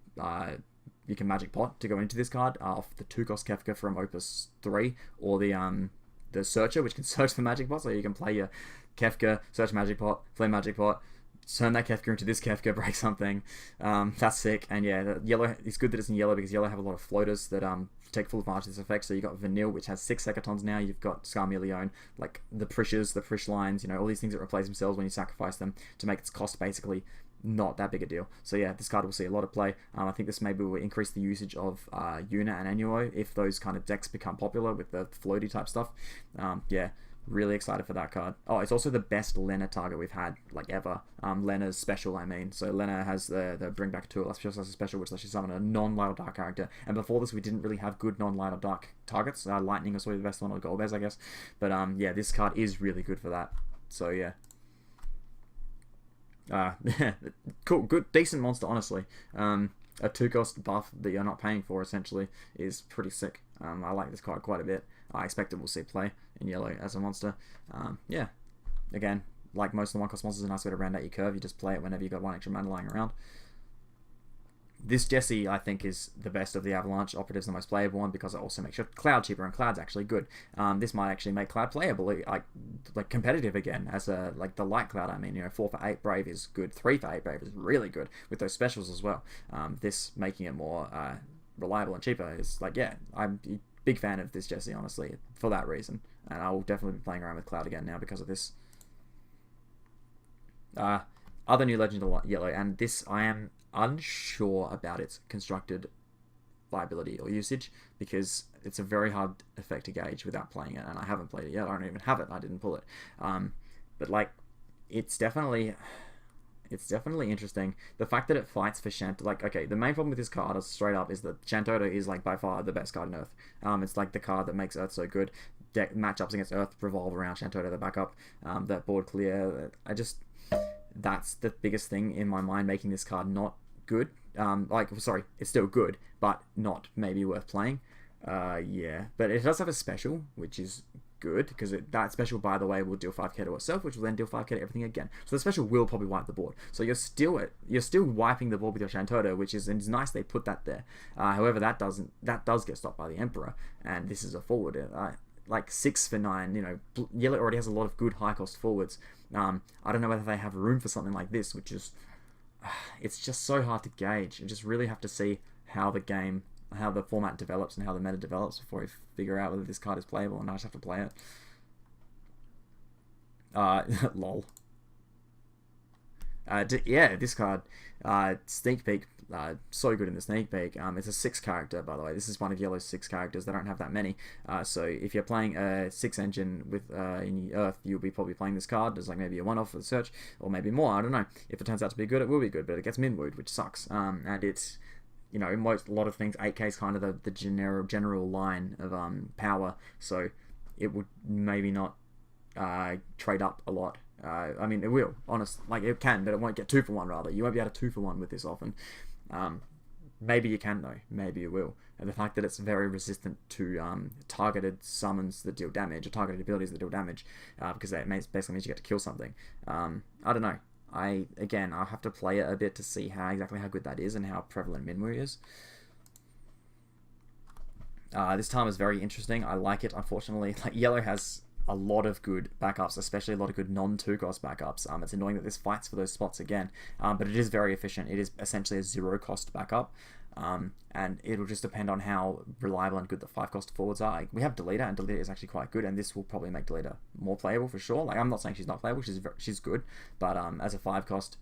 you can Magic Pot to go into this card off the 2 cost Kefka from Opus 3, or the Searcher, which can search for Magic Pot, so you can play your Kefka, search Magic Pot, play Magic Pot, turn that Kefka into this Kefka, break something. That's sick. And yeah, the yellow, it's good that it's in yellow because yellow have a lot of floaters that take full advantage of this effect. So you got Vanille, which has 6 Hecatons now. You've got Scarmeleon, like the Prishes, the Prish lines, you know, all these things that replace themselves when you sacrifice them to make its cost basically not that big a deal. So yeah, this card will see a lot of play. I think this maybe will increase the usage of Yuna and Annuo if those kind of decks become popular with the floaty type stuff. Yeah, really excited for that card. Oh, it's also the best Lena target we've had, like, ever. Lena's special, I mean. So Lena has the Bring Back a Tool. That's just a special, which lets you summon a non-light or dark character. And before this, we didn't really have good non-light or dark targets. Lightning was probably the best one, or Golbez, I guess. But yeah, this card is really good for that. So yeah. Cool, good, decent monster, honestly. A 2-cost buff that you're not paying for, essentially, is pretty sick. I like this card quite a bit. I expect it will see play in yellow as a monster. Yeah, again, like most of the 1-cost monsters, a nice way to round out your curve. You just play it whenever you got 1 extra mana lying around. This Jesse, I think, is the best of the Avalanche operatives, the most playable one, because it also makes your Cloud cheaper, and Cloud's actually good. This might actually make Cloud playable, like competitive again, as a, like the light Cloud. I mean, 4 for 8 Brave is good, 3 for 8 Brave is really good, with those specials as well. This making it more reliable and cheaper is, like, yeah, I'm a big fan of this Jesse, honestly, for that reason. And I will definitely be playing around with Cloud again now because of this. Other new Legend of Yellow, and this I am unsure about its constructed viability or usage, because it's a very hard effect to gauge without playing it, and I haven't played it yet. I don't even have it. I didn't pull it. But like, it's definitely interesting. The fact that it fights for Shanto, like, okay, the main problem with this card, straight up, is that Shantota is, like, by far the best card in Earth. It's like the card that makes Earth so good. Matchups against Earth revolve around Shantota, the backup. That board clear, that's the biggest thing in my mind, making this card not good. Sorry, it's still good, but not maybe worth playing. Yeah, but it does have a special, which is good, because that special, by the way, will deal 5k to itself, which will then deal 5k to everything again. So the special will probably wipe the board. So you're still wiping the board with your Shantota, which is, it's nice they put that there. However, that does get stopped by the Emperor, and this is a forward. Like 6 for 9, Yellow already has a lot of good high cost forwards. I don't know whether they have room for something like this, which is, it's just so hard to gauge. You just really have to see how the format develops and how the meta develops before you figure out whether this card is playable, and I just have to play it. Lol. Yeah, this card, Sneak Peek, so good in the Sneak Peek. It's a 6 character, by the way. This is one of Yellow's 6 characters. They don't have that many. So if you're playing a 6 engine with in Earth, you'll be probably playing this card as like maybe a 1-off for the search, or maybe more. I don't know. If it turns out to be good, it will be good, but it gets min-wooed, which sucks. And it's, in a lot of things, 8k is kind of the general line of power. So it would maybe not trade up a lot. I mean, it will, it can, but it won't get 2 for 1, rather. You won't be able to 2 for 1 with this often. Maybe you can, though. Maybe you will. And the fact that it's very resistant to targeted summons that deal damage, or targeted abilities that deal damage, because that basically means you get to kill something. I don't know. I'll have to play it a bit to see exactly how good that is and how prevalent Minwu is. This time is very interesting. I like it, unfortunately. Like, Yellow has a lot of good backups, especially a lot of good non-2-cost backups. It's annoying that this fights for those spots again, but it is very efficient. It is essentially a 0-cost backup, and it'll just depend on how reliable and good the 5-cost forwards are. We have Deleter, and Deleter is actually quite good, and this will probably make Deleter more playable for sure. Like, I'm not saying she's not playable, she's good, but as a 5-cost,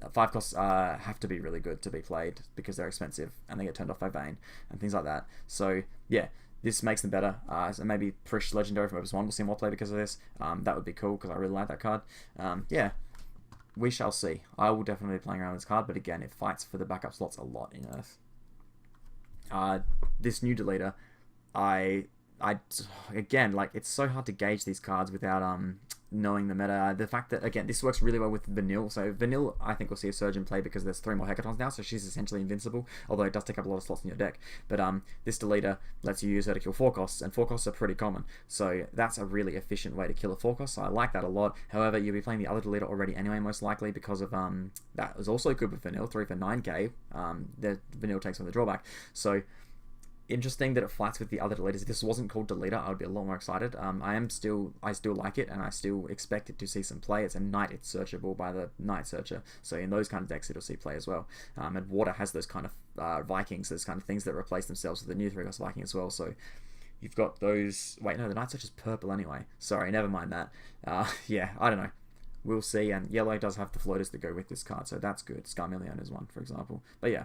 5-costs have to be really good to be played, because they're expensive and they get turned off by Vayne and things like that. So yeah, this makes them better. So maybe Prish Legendary from Opus 1 will see more play because of this. That would be cool, because I really like that card. Yeah, we shall see. I will definitely be playing around with this card, but again, it fights for the backup slots a lot in Earth. This new Deleter, again, like, it's so hard to gauge these cards without knowing the meta. The fact that, again, this works really well with Vanille. So Vanille, I think, will see a surge in play because there's 3 more Hecatons now, so she's essentially invincible, although it does take up a lot of slots in your deck. But this Deleter lets you use her to kill 4 costs, and 4 costs are pretty common, so that's a really efficient way to kill a 4 cost, so I like that a lot. However, you'll be playing the other Deleter already anyway, most likely, because of that was also good with Vanille, 3 for 9k. The Vanille takes on the drawback, so interesting that it fights with the other Deleters. If this wasn't called Deleter, I would be a lot more excited. I still like it, and I still expect it to see some play. It's a Knight, it's searchable by the Knight Searcher, so in those kind of decks it'll see play as well. And Water has those kind of Vikings, those kind of things that replace themselves with the new 3-cost Viking as well, so you've got those. Wait, no, the Knight Searcher's purple anyway. Sorry, never mind that. Yeah, I don't know. We'll see, and Yellow does have the floaters that go with this card, so that's good. Scarmillion is one, for example. But yeah,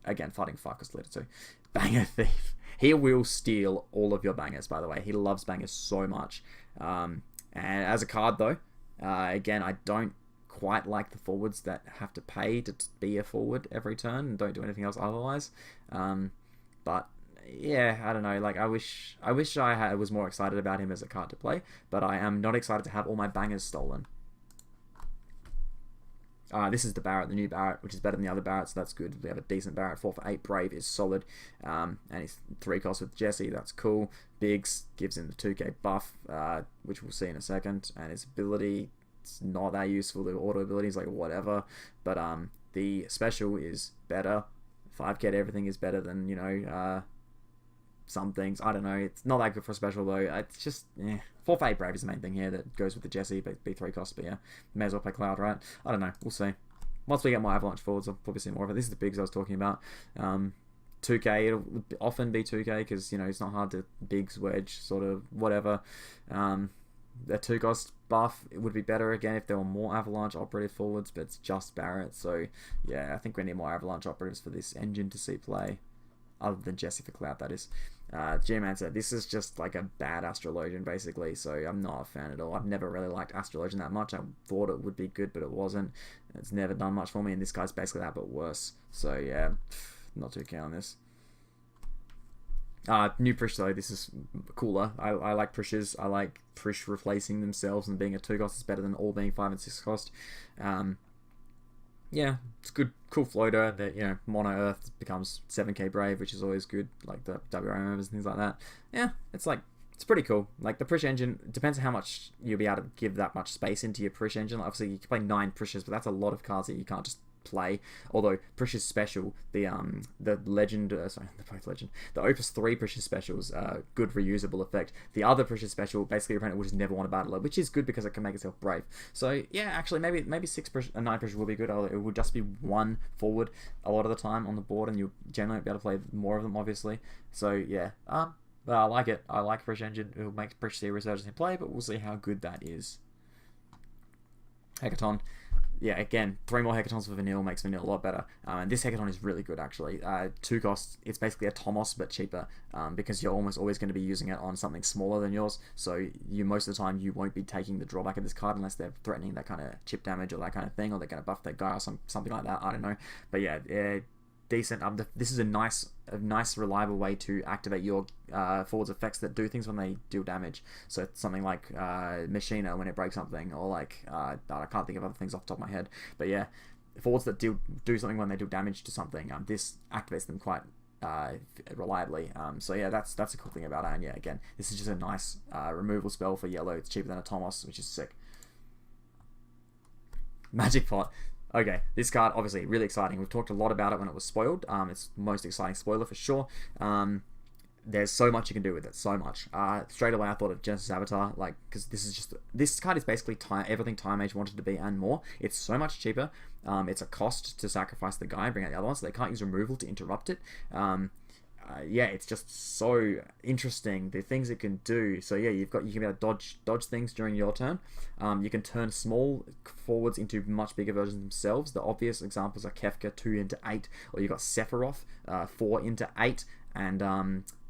again, fighting 5-cost Deleter too. Banger Thief. He will steal all of your bangers, by the way. He loves bangers so much. And as a card, though, again, I don't quite like the forwards that have to pay to be a forward every turn and don't do anything else otherwise. But yeah, I don't know. Like, I wish I was more excited about him as a card to play, but I am not excited to have all my bangers stolen. This is the Barret, the new Barret, which is better than the other Barret, so that's good. We have a decent Barret. 4 for 8 Brave is solid. And he's 3 costs with Jesse, that's cool. Biggs gives him the 2k buff, which we'll see in a second. And his ability, it's not that useful. The auto ability is like whatever. But the special is better. 5k to everything is better than, you know, some things. I don't know. It's not that good for a special though. It's just, 4 for 8 Brave is the main thing here that goes with the Jesse, but B3 cost, but yeah, may as well play Cloud, right? I don't know. We'll see. Once we get more Avalanche forwards, I'll probably see more of it. This is the Biggs I was talking about. 2k, it'll often be 2k because, you know, it's not hard to Biggs, Wedge, sort of whatever. The 2 cost buff, it would be better again if there were more Avalanche operative forwards, but it's just Barret. So yeah, I think we need more Avalanche operatives for this engine to see play. Other than Jesse for Cloud, that is. G-Man said, this is just like a bad Astrologian, basically, so I'm not a fan at all. I've never really liked Astrologian that much. I thought it would be good, but it wasn't. It's never done much for me, and this guy's basically that, but worse. So, yeah, not too keen on this. New Prish, though, this is cooler. I like Prishes. I like Prish replacing themselves and being a 2 cost is better than all being 5 and 6 cost. Yeah, it's good, cool floater that, you know, Mono Earth becomes 7k Brave, which is always good, like the WRA members and things like that. Yeah, it's like, it's pretty cool. Like the Prish engine, depends on how much you'll be able to give that much space into your Prish engine. Like, obviously, you can play 9 Prishes, but that's a lot of cards that you can't just play. Although Prish is special, the legend, the Opus 3 Prish specials, good reusable effect. The other Prish special, basically your opponent will just never want to battle it, which is good because it can make itself brave. So yeah, actually maybe 6 Prish, 9 Prish will be good. It will just be 1 forward a lot of the time on the board, and you'll generally be able to play more of them, obviously. So yeah, but I like it. I like Prish engine. It'll make Prish see a resurgence in play, but we'll see how good that is. Hecaton. Yeah, again, 3 more Hecatons for Vanille makes Vanille a lot better. And this Hecaton is really good, actually. 2 costs, it's basically a Tomos, but cheaper, because you're almost always going to be using it on something smaller than yours. So you most of the time, you won't be taking the drawback of this card unless they're threatening that kind of chip damage or that kind of thing, or they're going to buff that guy or something like that. I don't know. But yeah, decent. This is a nice, reliable way to activate your forwards effects that do things when they deal damage. So it's something like Machina when it breaks something, or like I can't think of other things off the top of my head. But yeah, forwards that do something when they do damage to something, this activates them quite reliably. So yeah, that's a cool thing about it. And yeah, again, this is just a nice removal spell for yellow. It's cheaper than a Tomos, which is sick. Magic Pot. Okay, this card, obviously, really exciting. We've talked a lot about it when it was spoiled. It's the most exciting spoiler for sure. There's so much you can do with it, so much. Straight away, I thought of Genesis Avatar, like, because this card is basically everything Time Age wanted to be and more. It's so much cheaper. It's a cost to sacrifice the guy and bring out the other one, so they can't use removal to interrupt it. Yeah, it's just so interesting, the things it can do. So yeah, you can be able to dodge things during your turn. You can turn small forwards into much bigger versions themselves. The obvious examples are Kefka 2 into 8, or you got Sephiroth 4 into 8, and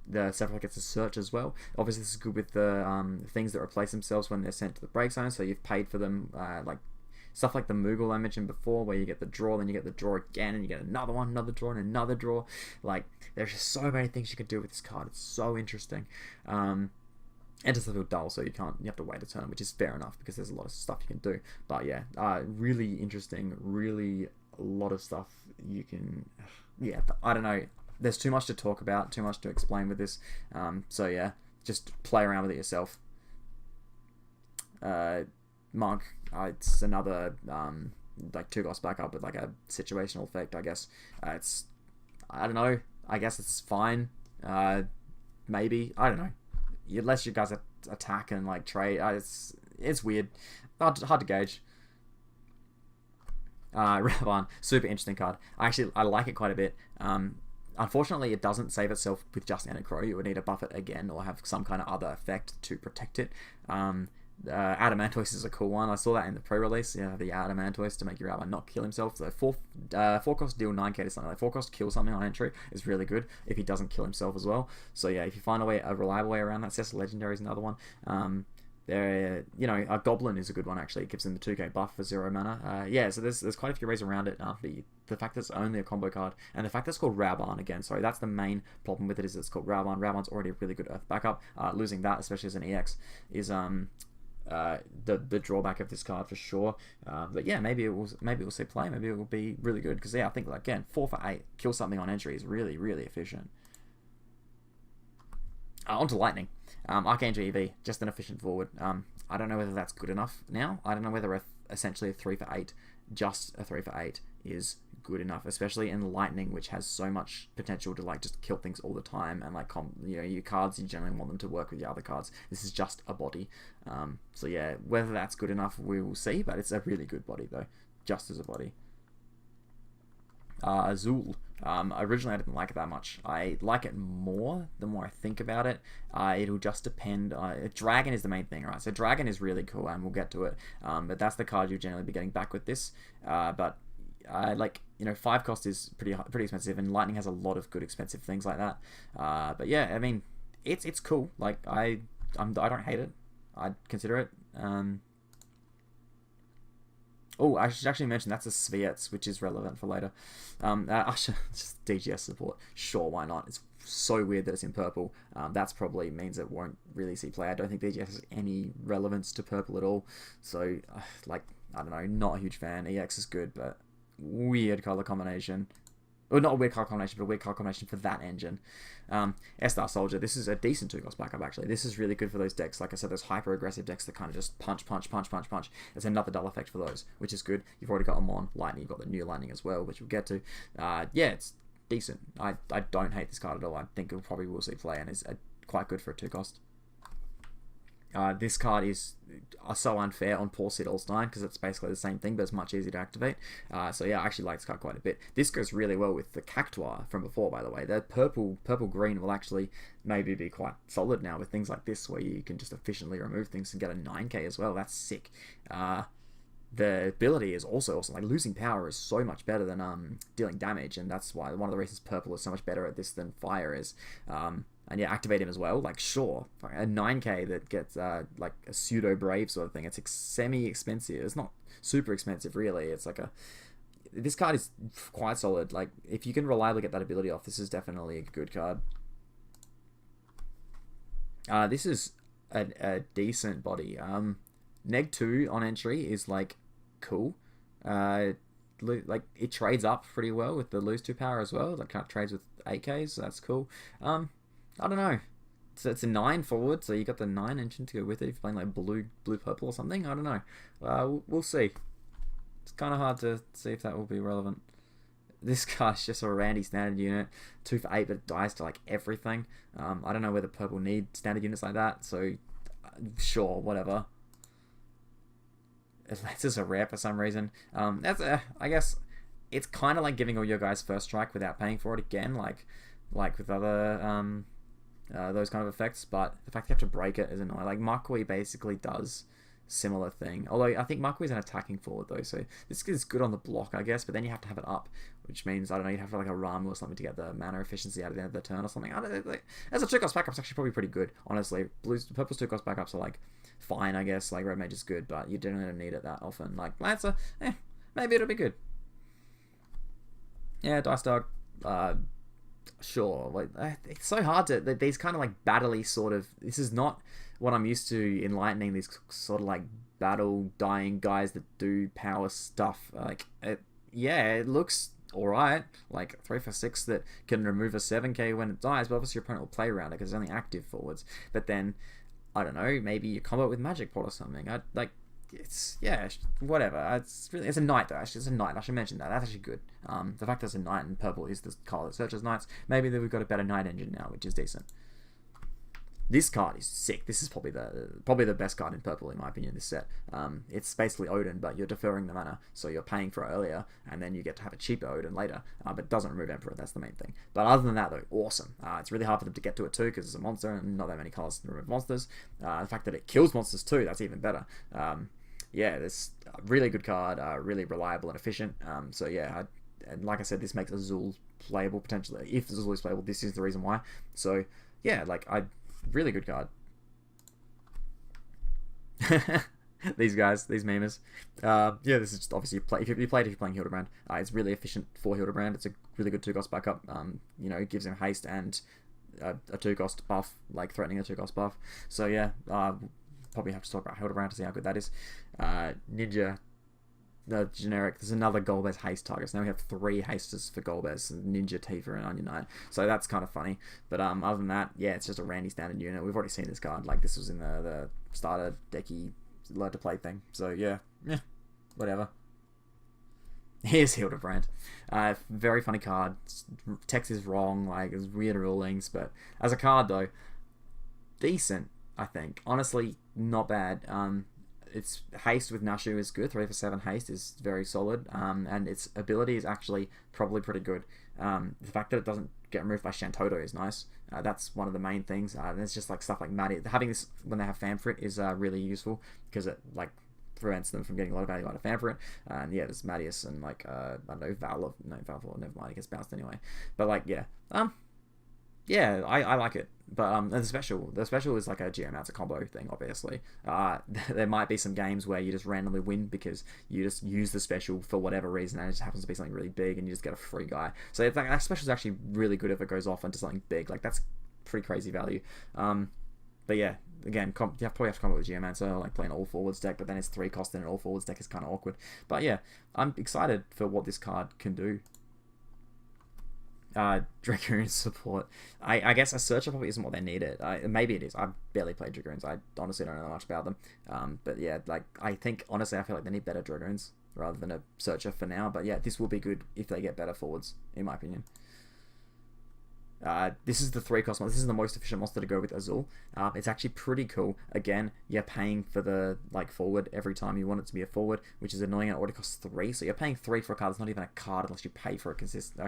the Sephiroth gets a search as well. Obviously, this is good with the things that replace themselves when they're sent to the break zone. So you've paid for them, like stuff like the Moogle I mentioned before, where you get the draw, then you get the draw again, and you get another one, another draw, and another draw. Like, there's just so many things you can do with this card. It's so interesting. And it's a little dull, so you have to wait a turn, which is fair enough, because there's a lot of stuff you can do. But yeah, really interesting, really a lot of stuff you can... Yeah, I don't know. There's too much to talk about, too much to explain with this. So yeah, just play around with it yourself. Monk, it's another like 2 cost backup with like a situational effect, I guess. I don't know, I guess it's fine. Maybe, I don't know, unless you guys attack and like trade. It's weird, hard to gauge. Ravan, super interesting card. I like it quite a bit. Unfortunately, it doesn't save itself with just Anacro. You would need to buff it again or have some kind of other effect to protect it. Adamantoise is a cool one. I saw that in the pre-release. Yeah, the Adamantoise to make your Ravan not kill himself. So 4 cost deal 9k to something. Like 4 cost kill something on entry is really good if he doesn't kill himself as well. So yeah, if you find a reliable way around that, Cecil Legendary is another one. A Goblin is a good one, actually. It gives them the 2k buff for 0 mana. Yeah, so there's quite a few ways around it. The fact that it's only a combo card, and the fact that it's called Raban again. Sorry, that's the main problem with it, is it's called Raban. Raban's already a really good Earth backup. Losing that, especially as an EX, is the drawback of this card for sure. But yeah, maybe we'll see play. Maybe it will be really good because yeah, I think like, again 4 for 8, kill something on entry is really efficient. On to Lightning. Archangel EV, just an efficient forward. I don't know whether that's good enough now. I don't know whether essentially a 3 for 8, just a 3 for 8 is good enough, especially in Lightning, which has so much potential to like just kill things all the time, and like your cards, you generally want them to work with your other cards. This is just a body. So yeah, whether that's good enough, we will see, but it's a really good body though, just as a body. Azul. Originally I didn't like it that much. I like it more the more I think about it. It'll just depend. Dragon is the main thing, right? So Dragon is really cool, and we'll get to it. But that's the card you'll generally be getting back with this. But like, 5 cost is pretty expensive, and Lightning has a lot of good expensive things like that. But yeah, I mean, it's cool. Like I don't hate it. I'd consider it. Oh, I should actually mention that's a Sviets, which is relevant for later. Just DGS support. Sure, why not? It's so weird that it's in purple. That's probably means it won't really see play. I don't think DGS has any relevance to purple at all. So, like, I don't know, not a huge fan. EX is good, but weird color combination. Well, not a weird card combination, but a weird card combination for that engine. S-Star Soldier, this is a decent 2-cost backup, actually. This is really good for those decks. Like I said, those hyper-aggressive decks that kind of just punch. It's another dull effect for those, which is good. You've already got them on Lightning. You've got the new Lightning as well, which we'll get to. Yeah, it's decent. I don't hate this card at all. I think it probably will see play, and is quite good for a 2-cost. This card is so unfair on poor Sid Allstein because it's basically the same thing, but it's much easier to activate. So yeah, I actually like this card quite a bit. This goes really well with the Cactuar from before, by the way. The purple-green will actually maybe be quite solid now with things like this, where you can just efficiently remove things and get a 9k as well. That's sick. The ability is also awesome. Like, losing power is so much better than dealing damage, and that's why one of the reasons purple is so much better at this than fire is. And yeah, activate him as well. Like, sure, a 9k that gets like a pseudo brave sort of thing. It's semi-expensive. It's not super expensive, really. It's like this card is quite solid. Like, if you can reliably get that ability off, this is definitely a good card. This is a decent body. Neg 2 on entry is like cool. Like, it trades up pretty well with the lose 2 power as well. Like, kind of trades with 8Ks, so that's cool. I don't know. So it's a 9 forward, so you got the 9 engine to go with it if you're playing like blue purple or something. I don't know. We'll see. It's kind of hard to see if that will be relevant. This guy's just a Randy standard unit, 2 for 8, but it dies to like everything. I don't know whether purple need standard units like that, so sure, whatever. This is a rare for some reason. I guess it's kind of like giving all your guys first strike without paying for it again, like with other those kind of effects. But the fact you have to break it is annoying. Like, Makui basically does similar thing. Although I think Makui's an attacking forward though, so this is good on the block, I guess. But then you have to have it up, which means, I don't know, you'd have to like a Ramu or something to get the mana efficiency out at the end of the turn or something. I don't know, like, as a 2-cost backup, it's actually probably pretty good, honestly. Purple's 2-cost backups are like fine, I guess. Like, Red Mage is good, but you don't really need it that often. Like, Lancer, maybe it'll be good. Yeah, Dice Dog, sure. Like, it's so hard to, these kind of like battle-y sort of, this is not what I'm used to in Lightning, these sort of like battle dying guys that do power stuff. Like, it looks alright, like 3 for 6 that can remove a 7k when it dies, but obviously your opponent will play around it because it's only active forwards. But then, I don't know, maybe you combo it with Magic Pot or something. It's, yeah, whatever. It's a knight though, actually. It's a knight. I should mention that. That's actually good. The fact that it's a knight and purple is the color that searches knights. Maybe we've got a better knight engine now, which is decent. This card is sick. This is probably the best card in purple, in my opinion, in this set. It's basically Odin, but you're deferring the mana, so you're paying for it earlier, and then you get to have a cheaper Odin later, but it doesn't remove Emperor. That's the main thing. But other than that, though, awesome. It's really hard for them to get to it too, because it's a monster, and not that many colors to remove monsters. The fact that it kills monsters too, that's even better. Yeah, this really good card, really reliable and efficient. So yeah, and like I said, this makes Azul playable potentially. If Azul is playable, this is the reason why. So yeah, like, really good card. These guys, these memers. Yeah, this is just obviously if you're playing Hildebrand, it's really efficient for Hildebrand. It's a really good 2-cost backup. It gives him haste and a 2-cost buff, like threatening a 2-cost buff. So yeah, probably have to talk about Hildebrand to see how good that is. Ninja, the generic. There's another Golbez haste target. So now we have 3 hastes for Golbez, Ninja, Tifa, and Onion Knight. So that's kind of funny. But other than that, yeah, it's just a Randy standard unit. We've already seen this card. Like, this was in the starter decky learn to play thing. So yeah, whatever. Here's Hildebrand. Very funny card. Text is wrong, like, there's weird rulings, but as a card though, decent, I think. Honestly, not bad. Its haste with Nashu is good. 3 for 7 haste is very solid, and its ability is actually probably pretty good. The fact that it doesn't get removed by Shantoto is nice. That's one of the main things. There's just like stuff like Maddie. Having this when they have Fanfrit is really useful because it like prevents them from getting a lot of value out of Fanfrit. And yeah, there's Mattias and like I don't know, Valor. No, Valor, never mind, it gets bounced anyway. But like yeah, I like it. But the special is like a Geomancer combo thing, obviously. There might be some games where you just randomly win because you just use the special for whatever reason and it just happens to be something really big and you just get a free guy. So it's like, that special is actually really good if it goes off into something big. Like, that's pretty crazy value. But yeah, again, you probably have to come up with Geomancer, like playing an all forwards deck, but then it's 3 cost in an all forwards deck is kind of awkward. But yeah, I'm excited for what this card can do. Dragoon support. I guess a Searcher probably isn't what they needed. Maybe it is. I've barely played Dragoons. I honestly don't know much about them. But yeah, like, I think, honestly, I feel like they need better Dragoons rather than a Searcher for now. But yeah, this will be good if they get better forwards, in my opinion. This is the 3 cost monster. This is the most efficient monster to go with Azul. It's actually pretty cool. Again, you're paying for the like forward every time you want it to be a forward, which is annoying. It already costs 3, so you're paying 3 for a card. It's not even a card unless you pay for it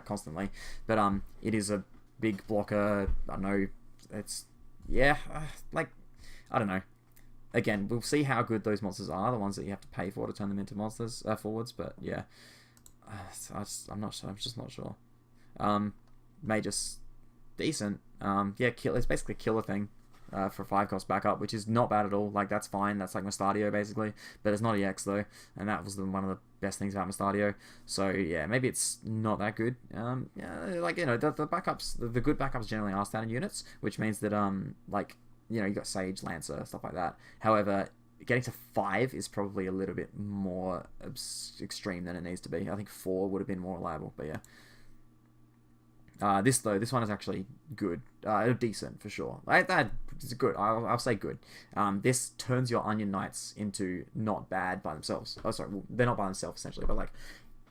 constantly. But it is a big blocker. I don't know. It's like, I don't know. Again, we'll see how good those monsters are. The ones that you have to pay for to turn them into monsters forwards. But yeah, I'm not sure. I'm just not sure. May just decent. Yeah, it's basically a killer thing for 5 cost backup, which is not bad at all. Like, that's fine. That's like Mustadio basically, but it's not EX though, and that was one of the best things about Mustadio. So yeah, maybe it's not that good. Yeah, like, you know, the backups, the good backups generally are standard units, which means that like, you know, you got Sage, Lancer, stuff like that. However, getting to 5 is probably a little bit more extreme than it needs to be. I think 4 would have been more reliable, but yeah. This one is actually good, decent for sure. It's good. I'll say good. This turns your Onion Knights into not bad by themselves. Oh, sorry, well, they're not by themselves essentially, but like,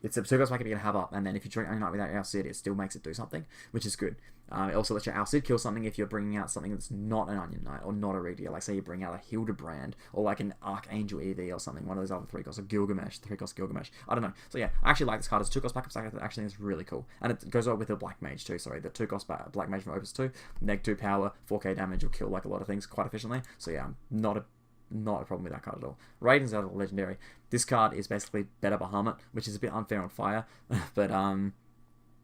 it's a 2-cost backup you can have up, and then if you drink Onion Knight without Al-cid, it still makes it do something, which is good. It also lets your Al-cid kill something if you're bringing out something that's not an Onion Knight or not a Regia. Like, say you bring out a Hildebrand or like an Archangel EV or something, one of those other 3-costs, or Gilgamesh, 3-cost Gilgamesh. I don't know. So yeah, I actually like this card as 2-cost backup. Actually, it's really cool, and it goes well with the Black Mage too. Sorry, the 2-cost Black Mage from Opus 2, -2 power, 4k damage, will kill like a lot of things quite efficiently. So yeah, not a problem with that card at all. Raiden's out of legendary. This card is basically better Bahamut, which is a bit unfair on fire, but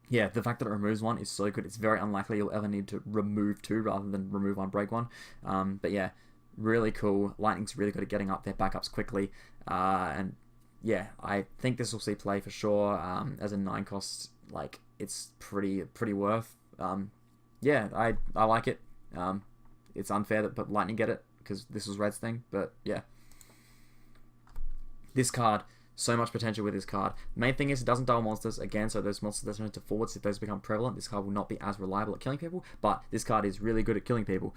yeah, the fact that it removes 1 is so good. It's very unlikely you'll ever need to remove 2 rather than remove 1, break 1. But yeah, really cool. Lightning's really good at getting up their backups quickly, and yeah, I think this will see play for sure. As a 9-cost, like, it's pretty worth. Yeah, I like it. It's unfair that Lightning get it, because this was Red's thing, but yeah. This card, so much potential with this card. Main thing is it doesn't dull monsters, again, so those monsters that turn into forwards, if those become prevalent, this card will not be as reliable at killing people, but this card is really good at killing people.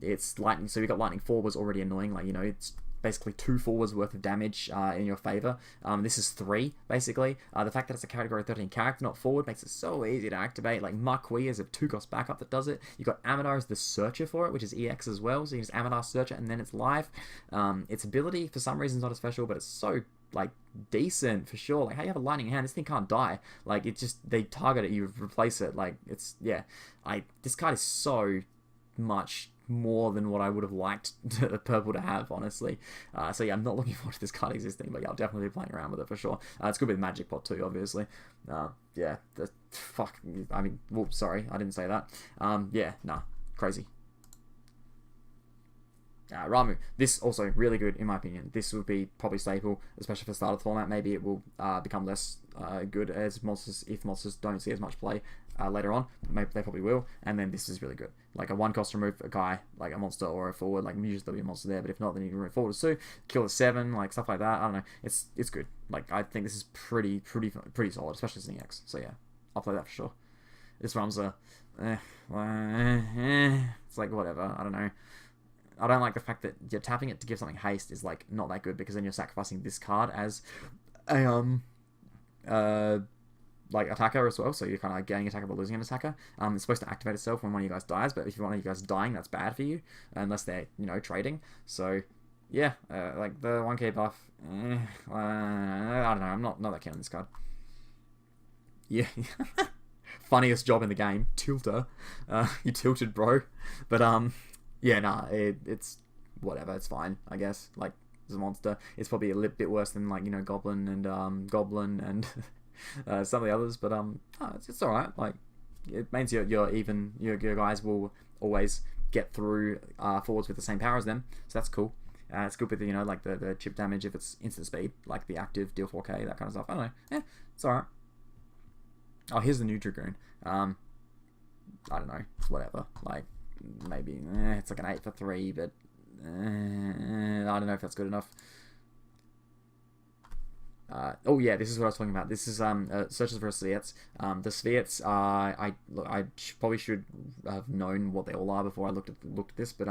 It's lightning, so you got lightning 4 was already annoying, like, you know, it's basically 2 forwards worth of damage in your favor. This is 3, basically. The fact that it's a category 13 character, not forward, makes it so easy to activate. Like, Marquis is a 2-cost backup that does it. You got Amadar as the Searcher for it, which is EX as well, so you just Amadar Searcher and then it's live. Its ability, for some reason, is not as special, but it's so, like, decent for sure. Like, how you have a lightning hand, this thing can't die. Like, it just, they target it, you replace it. Like, it's, yeah. This card is so much more than what I would have liked purple to have, honestly. So yeah, I'm not looking forward to this card existing, but yeah, I'll definitely be playing around with it for sure. It's good with Magic Pot too, obviously. Yeah, I mean, whoops, sorry, I didn't say that. Yeah, nah, crazy. Ramu, this also really good in my opinion. This would be probably staple, especially for start of the format. Maybe it will become less good as monsters if monsters don't see as much play later on. Maybe they probably will. And then this is really good. Like a 1 cost remove a guy, like a monster or a forward. Like usually there'll be a monster there, but if not, then you can remove forwards too. Kill a 7, like stuff like that. I don't know. It's good. Like I think this is pretty solid, especially as an EX. So yeah, I'll play that for sure. This Relm's it's like whatever. I don't know. I don't like the fact that you're tapping it to give something haste is like not that good, because then you're sacrificing this card as a like attacker as well, so you're kind of like getting attacker but losing an attacker. It's supposed to activate itself when one of you guys dies, but if one of you guys dying, that's bad for you unless they're trading. So yeah, like the 1k buff, I don't know. I'm not that keen on this card. Yeah. Funniest job in the game, tilter. You tilted, bro. But yeah, nah, it's whatever. It's fine, I guess. Like, as a monster, it's probably a little bit worse than like Goblin and some of the others. But it's all right. Like, it means you're even. Your guys will always get through forwards with the same power as them, so that's cool. It's good with like the chip damage if it's instant speed, like the active deal 4k, that kind of stuff. I don't know. Yeah, it's all right. Oh, here's the new Dragoon. I don't know. It's whatever. Like, maybe it's like an 8 for 3, but I don't know if that's good enough. Oh yeah, this is what I was talking about. This is searches for Sviets. The Sviets I probably should have known what they all are before I looked at this, but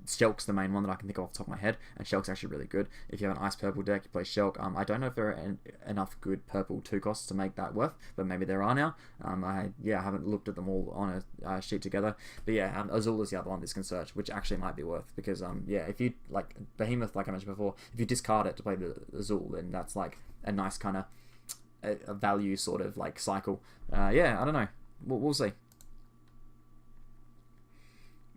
Shulk's the main one that I can think of off the top of my head, and Shulk's actually really good. If you have an ice purple deck, you play Shulk. I don't know if there are enough good purple 2 costs to make that worth, but maybe there are now. I haven't looked at them all on a sheet together, but yeah, Azul is the other one this can search, which actually might be worth, because yeah, if you like Behemoth, like I mentioned before, if you discard it to play the Azul, then that's like a nice kind of a value sort of like cycle. Yeah, I don't know. We'll see.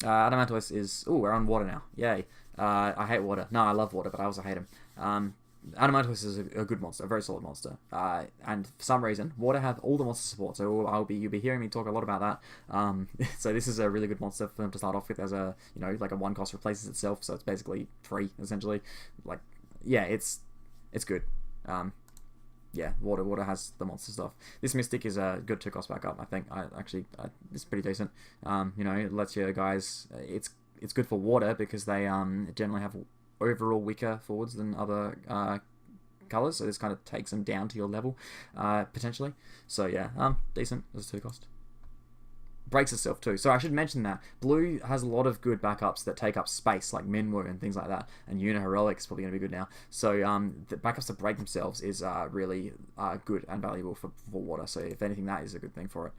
Adamantoise is... Oh, we're on water now. Yay. I hate water. No, I love water, but I also hate him. Adamantoise is a good monster, a very solid monster. And for some reason, water have all the monster support, so you'll be hearing me talk a lot about that. So this is a really good monster for them to start off with as a, like a 1 cost replaces itself, so it's basically free, essentially. Like, yeah, it's good. Yeah, water has the monster stuff. This Mystic is a good 2 cost backup, I think. It's pretty decent. It lets your guys... It's good for water because they generally have overall weaker forwards than other colors, so this kind of takes them down to your level, potentially. So yeah, decent as a 2 cost. Breaks itself too. So I should mention that blue has a lot of good backups that take up space, like Minwu and things like that, and Una Heroic is probably going to be good now. So the backups that break themselves is really good and valuable for water. So if anything, that is a good thing for it.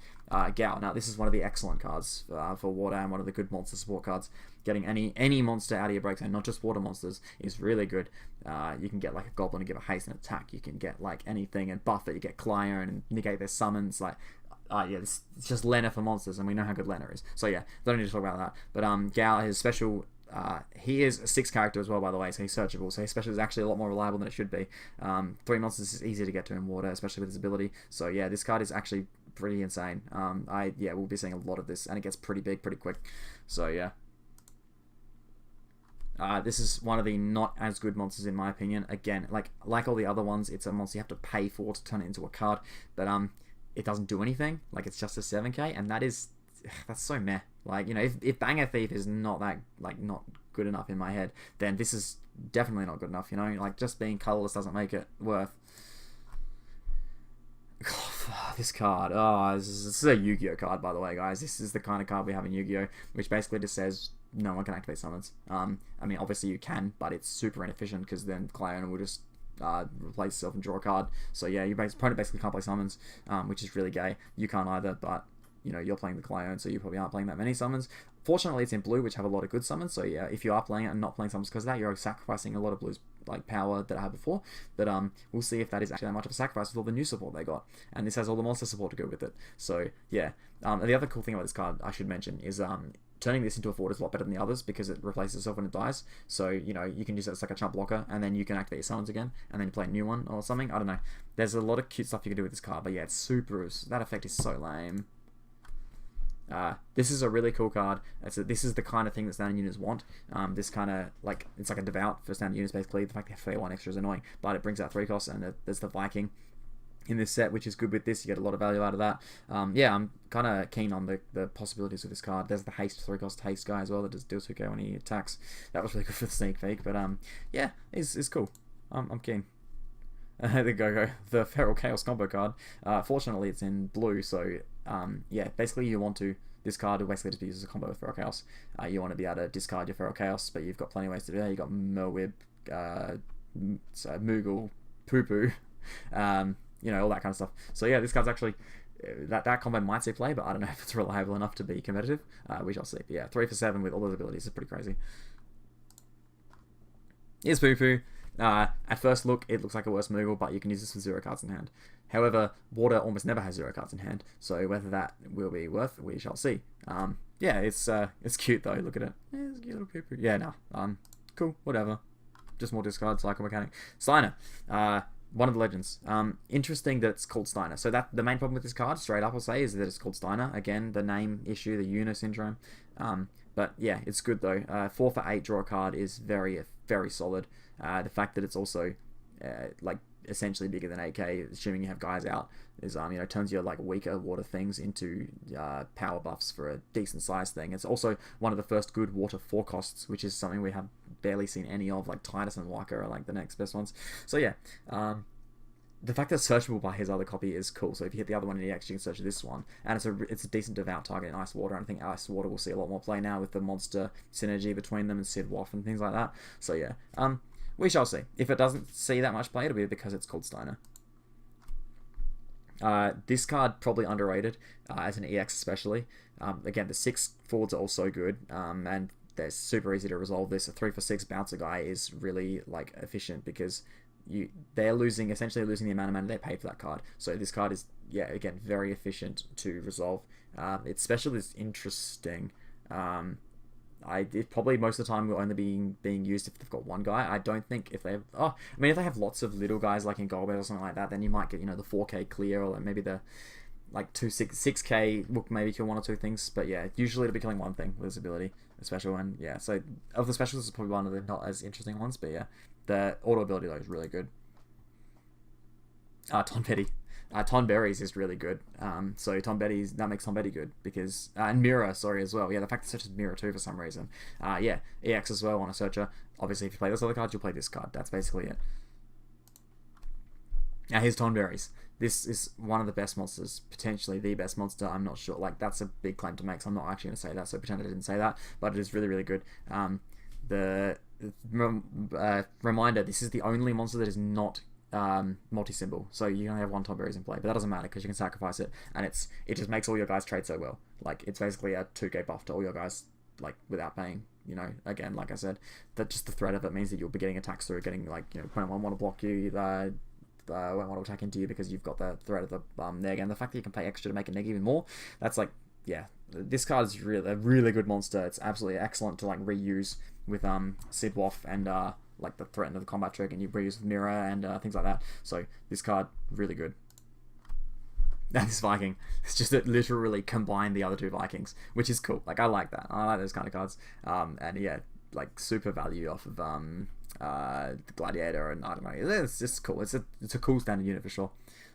Gao. Now this is one of the excellent cards for water and one of the good monster support cards. Getting any monster out of your breaks, and not just water monsters, is really good. You can get like a Goblin and give a haste and attack. You can get like anything and buff it. You get Clione and negate their summons. Like, yeah, it's just Lena for monsters, and we know how good Lena is. So yeah, don't need to talk about that. But Gao, his special, he is a 6 character as well, by the way, so he's searchable. So his special is actually a lot more reliable than it should be. 3 monsters is easy to get to in water, especially with his ability. So yeah, this card is actually pretty insane. We'll be seeing a lot of this, and it gets pretty big pretty quick. So yeah. This is one of the not as good monsters in my opinion. Again, like all the other ones, it's a monster you have to pay for to turn it into a card. But it doesn't do anything. Like, it's just a 7k, and that's so meh. Like, if Banger Thief is not that, like, not good enough in my head, then this is definitely not good enough, Like, just being colorless doesn't make it worth. God, this card. Oh, this is a Yu-Gi-Oh card, by the way, guys. This is the kind of card we have in Yu-Gi-Oh, which basically just says no one can activate summons. I mean, obviously you can, but it's super inefficient, because then Clione will just replace itself and draw a card. So yeah, your opponent basically can't play summons, which is really gay. You can't either, but you're playing the Clione, so you probably aren't playing that many summons. Fortunately, it's in blue, which have a lot of good summons. So yeah, if you are playing it and not playing summons because of that, you're sacrificing a lot of blue's like power that I had before. But we'll see if that is actually that much of a sacrifice with all the new support they got, and this has all the monster support to go with it. So yeah, the other cool thing about this card I should mention is turning this into a forward is a lot better than the others, because it replaces itself when it dies. So, you can use it as like a chump blocker, and then you can activate your summons again, and then you play a new one or something. I don't know. There's a lot of cute stuff you can do with this card, but yeah, it's super... That effect is so lame. This is a really cool card. This is the kind of thing that standard units want. This kind of, like, it's like a devout for standard units, basically. The fact that they have 1 extra is annoying, but it brings out 3 costs, and there's the Viking. in this set, which is good with this. You get a lot of value out of that. Yeah, I'm kind of keen on the possibilities of this card. There's the haste, 3-cost haste guy as well that does deal 2k when he attacks. That was really good for the sneak peek, but yeah, it's cool. I'm keen. The Feral Chaos combo card. Fortunately, it's in blue, so yeah, basically you want to. This card will basically just be used as a combo with Feral Chaos. You want to be able to discard your Feral Chaos, but you've got plenty of ways to do that. You've got Merwib, Moogle, Poo Poo, you know, all that kind of stuff. So yeah, this card's actually, that combo might see play, but I don't know if it's reliable enough to be competitive. We shall see. But yeah, 3 for 7 with all those abilities is pretty crazy. Here's Poo Poo. At first look, it looks like a worse Moogle, but you can use this with 0 cards in hand. However, water almost never has 0 cards in hand, so whether that will be worth, we shall see. Yeah, it's cute though. Look at it. Yeah, it's a cute little Poo Poo. Yeah, no. Cool. Whatever. Just more discard, Cycle Mechanic. Steiner. One of the legends. Interesting that it's called Steiner. So that the main problem with this card, straight up I'll say, is that it's called Steiner. Again, the name issue, the Una syndrome. But yeah, it's good though. 4 for 8 draw a card is very, very solid. The fact that it's also like essentially bigger than 8k, assuming you have guys out, is you know, turns your like weaker water things into power buffs for a decent size thing. It's also one of the first good water 4 costs, which is something we have barely seen any of. Like Titus and Waka are like the next best ones. So yeah, the fact that it's searchable by his other copy is cool. So if you hit the other one in EX, you can search this one, and it's a decent devout target in Ice Water. And I think Ice Water will see a lot more play now with the monster synergy between them and Sid Waff and things like that. So yeah, we shall see. If it doesn't see that much play, it'll be because it's called Steiner. This card probably underrated as an EX especially. Again, the 6 forwards are also good, and they're super easy to resolve this. A 3 for 6 bouncer guy is really like efficient because they're essentially losing the amount of mana they paid for that card. So this card is, yeah, again, very efficient to resolve. Its special is interesting. It probably most of the time will only be being used if they've got one guy. I don't think if they have, I mean, if they have lots of little guys like in Golbez or something like that, then you might get, you know, the 4k clear, or like maybe the like 6k will maybe kill 1 or 2 things. But yeah, usually it'll be killing 1 thing with this ability, a special one. Yeah, so of the specials, it's probably one of the not as interesting ones, but yeah, the auto ability though is really good. Tonberry. Tonberries is really good. So that makes Tonberry good because and Mirror, sorry, as well. Yeah, the fact that it searches Mirror too for some reason. Yeah, EX as well on a searcher. Obviously, if you play those other cards, you'll play this card. That's basically it. Now here's Tonberries. This is one of the best monsters, potentially the best monster. I'm not sure. Like, that's a big claim to make, so I'm not actually going to say that. So pretend I didn't say that, but it is really, really good. Reminder: this is the only monster that is not multi-symbol, so you only have 1 Tonberries in play, but that doesn't matter because you can sacrifice it, and it just makes all your guys trade so well. Like, it's basically a 2k buff to all your guys, like, without paying. You know, again, like I said, that just the threat of it means that you'll be getting attacks through, getting, like, you know, opponent won't want to block you, won't want to attack into you because you've got the threat of the neg, and the fact that you can pay extra to make a neg even more, that's like, yeah, this card is really a really good monster. It's absolutely excellent to like reuse with Sid Waff and like the threat of the combat trick, and you reuse with Mirror and things like that. So this card really good. And this Viking, it's just that literally combine the other 2 Vikings, which is cool. Like, I like that. I like those kind of cards. And yeah, like super value off of the Gladiator, and I don't know. It's just cool. It's a cool standard unit for sure.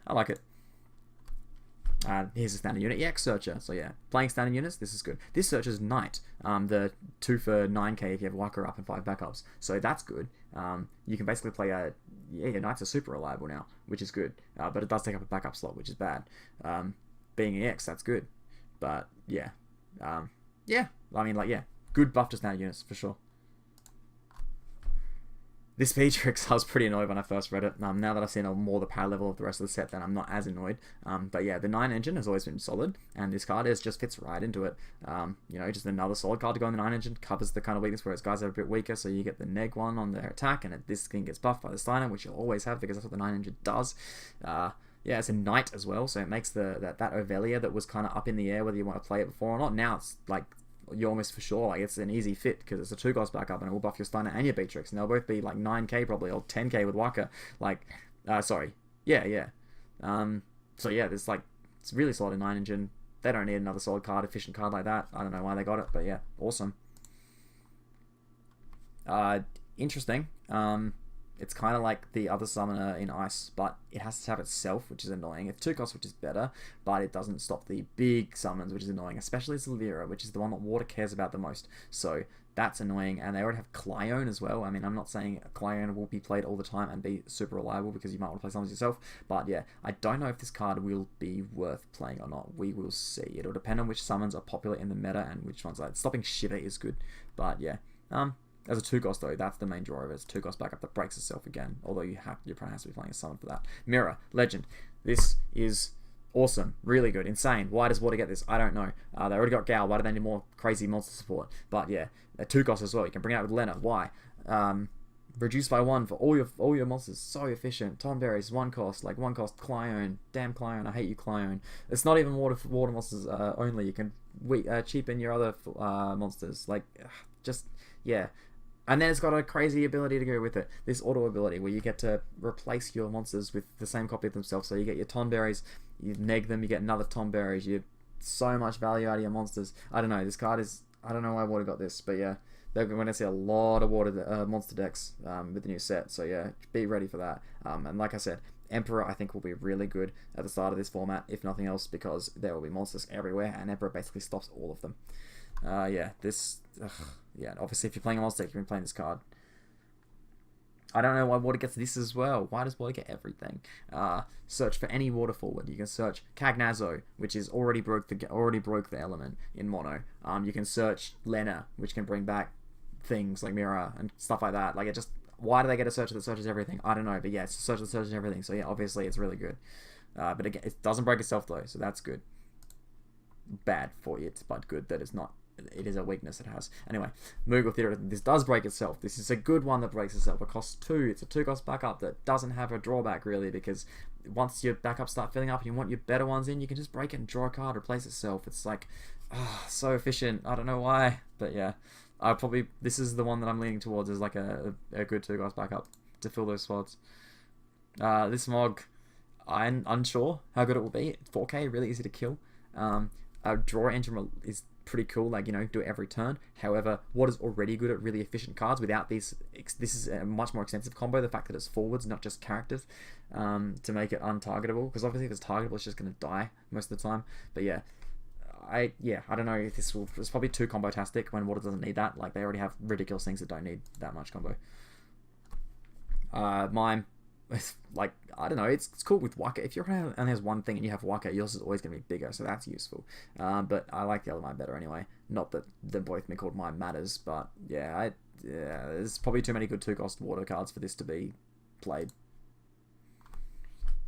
I like it. Here's a standard unit EX Searcher. So yeah, playing standard units, this is good. This Searcher's Knight. The 2 for 9k if you have Waka up and 5 backups. So that's good. You can basically play your Knights are super reliable now, which is good. But it does take up a backup slot, which is bad. Being EX, that's good. But yeah. Yeah. I mean, like, yeah. Good buff to standard units for sure. This Beatrix, I was pretty annoyed when I first read it. Now that I've seen more the power level of the rest of the set, then I'm not as annoyed. But yeah, the 9 engine has always been solid, and this card just fits right into it. You know, just another solid card to go in the 9 engine, covers the kind of weakness where its guys are a bit weaker, so you get the neg 1 on their attack, and this thing gets buffed by the Steiner, which you'll always have because that's what the 9 engine does. Yeah, it's a knight as well, so it makes that Ovelia that was kind of up in the air whether you want to play it before or not. Now it's like, you're almost for sure, like, it's an easy fit because it's a 2 cost backup and it will buff your Steiner and your Beatrix, and they'll both be like 9k probably, or 10k with Waka. Like, sorry, yeah. So yeah, there's like, it's really solid in 9 engine. They don't need another solid card, efficient card like that. I don't know why they got it, but yeah, awesome. Interesting. It's kind of like the other summoner in Ice, but it has to have itself, which is annoying. It's 2 costs, which is better, but it doesn't stop the big summons, which is annoying, especially Silvera, which is the one that Water cares about the most. So that's annoying, and they already have Clione as well. I mean, I'm not saying Clione will be played all the time and be super reliable, because you might want to play summons yourself, but yeah, I don't know if this card will be worth playing or not. We will see. It'll depend on which summons are popular in the meta and which ones. Like, stopping Shiver is good, but yeah. As a 2 cost though, that's the main draw of it. It's 2 cost backup that breaks itself again. Although your opponent has to be playing a summon for that. Mirror, Legend. This is awesome, really good, insane. Why does Water get this? I don't know. They already got Gal. Why do they need more crazy monster support? But yeah, they're 2 cost as well. You can bring it out with Lena. Why? Reduced by 1 for all your monsters. So efficient. Tomberry's 1 cost, like 1 cost. Clione, damn Clione. I hate you, Clione. It's not even water monsters only. You can cheapen your other monsters. Like, just yeah. And then it's got a crazy ability to go with it. This auto ability where you get to replace your monsters with the same copy of themselves. So you get your Tonberries, you neg them, you get another Tonberries. You have so much value out of your monsters. I don't know. This card is... I don't know why Water got this, but yeah. They're going to see a lot of Water monster decks with the new set. So yeah, be ready for that. And like I said, Emperor I think will be really good at the start of this format, if nothing else, because there will be monsters everywhere, and Emperor basically stops all of them. Yeah, this... yeah, obviously if you're playing a monster deck, you've been playing this card. I don't know why Water gets this as well. Why does Water get everything? Search for any water forward. You can search Cagnazo, which is already broke the element in mono. You can search Lena, which can bring back things like Mirror and stuff like that. Like, it just... Why do they get a search that searches everything? I don't know, but yeah, it's a search that searches everything. So yeah, obviously it's really good. But again, it doesn't break itself though, so that's good. Bad for it, but good that it's not. It is a weakness it has. Anyway, Moogle Theater, this does break itself. This is a good one that breaks itself. It costs 2. It's a 2 cost backup that doesn't have a drawback really, because once your backups start filling up and you want your better ones in, you can just break it and draw a card, replace itself. It's like, so efficient. I don't know why, but yeah. This is the one that I'm leaning towards as like a good 2 cost backup to fill those slots. This Mog, I'm unsure how good it will be. 4K, really easy to kill. Draw engine is pretty cool, like, you know, do it every turn. However, what is already good at really efficient cards without these, this is a much more extensive combo, the fact that it's forwards, not just characters, to make it untargetable, because obviously if it's targetable, it's just going to die most of the time. But yeah, I don't know if it's probably too combo-tastic when Water doesn't need that. Like, they already have ridiculous things that don't need that much combo. Mime, like, I don't know, it's cool with Waka. If your opponent only has one thing and you have Waka, yours is always going to be bigger, so that's useful. But I like the other Mime better anyway. Not that them both being called Mime matters, but yeah, there's probably too many good 2 cost Water cards for this to be played.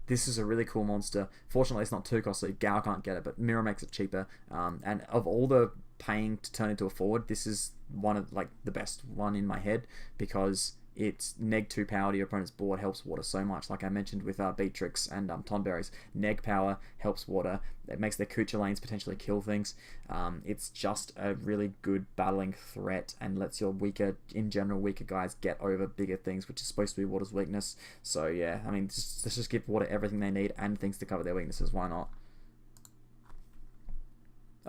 This is a really cool monster. Fortunately, it's not 2 cost, so Gao can't get it, but Mirror makes it cheaper. And of all the paying to turn into a forward, this is one of, like, the best one in my head, because it's neg 2 power to your opponent's board helps Water so much. Like I mentioned with Beatrix and Tonberries, neg power helps Water. It makes their Kucha lanes potentially kill things. It's just a really good battling threat and lets your in general weaker guys get over bigger things, which is supposed to be Water's weakness. So yeah, I mean, let's just give Water everything they need and things to cover their weaknesses. Why not?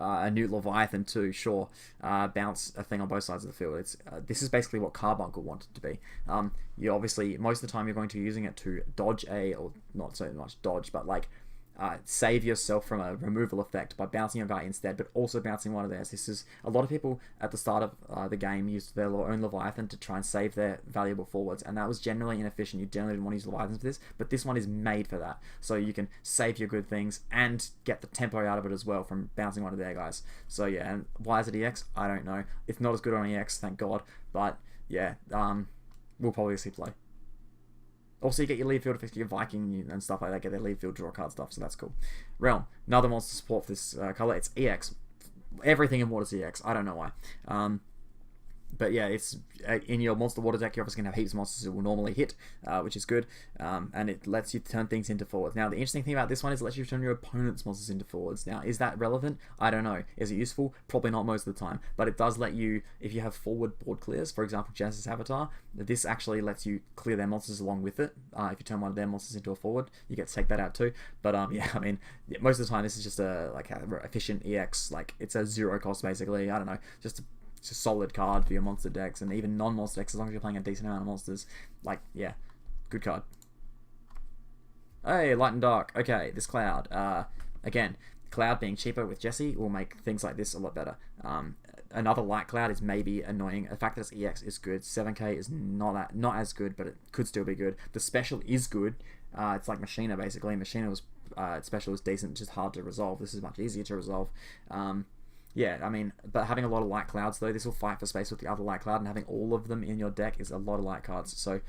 A new Leviathan too, sure. Bounce a thing on both sides of the field. It's this is basically what Carbuncle wanted to be. You obviously, most of the time you're going to be using it to dodge or not so much dodge, but like save yourself from a removal effect by bouncing your guy instead, but also bouncing one of theirs. This is, a lot of people at the start of the game used their own Leviathan to try and save their valuable forwards, and that was generally inefficient. You generally didn't want to use Leviathans for this, but this one is made for that. So you can save your good things and get the tempo out of it as well from bouncing one of their guys. So yeah, and why is it EX? I don't know. It's not as good on EX, thank God, but yeah, we'll probably see play. Also, you get your lead field effects, your Viking and stuff like that, get their lead field draw card stuff, so that's cool. Relm, another monster support for this color. It's EX. Everything in Water's EX. I don't know why. But yeah, it's in your monster water deck, you're obviously going to have heaps of monsters that will normally hit, which is good, and it lets you turn things into forwards. Now, the interesting thing about this one is it lets you turn your opponent's monsters into forwards. Now, is that relevant? I don't know. Is it useful? Probably not most of the time, but it does let you, if you have forward board clears, for example, Genesis Avatar, this actually lets you clear their monsters along with it. If you turn one of their monsters into a forward, you get to take that out too. But yeah, I mean, most of the time, this is just a efficient EX, like, it's a 0 cost basically. I don't know, it's a solid card for your monster decks, and even non-monster decks, as long as you're playing a decent amount of monsters. Like, yeah, Good card. Hey, Light and Dark. Okay, this Cloud. Again, Cloud being cheaper with Jesse will make things like this a lot better. Another Light Cloud is maybe annoying. The fact that it's EX is good. 7k is not as good, but it could still be good. The special is good. It's like Machina, basically. Machina was special was decent, just hard to resolve. This is much easier to resolve. Yeah, I mean, but having a lot of Light Clouds, though, this will fight for space with the other Light Cloud, and having all of them in your deck is a lot of Light cards. So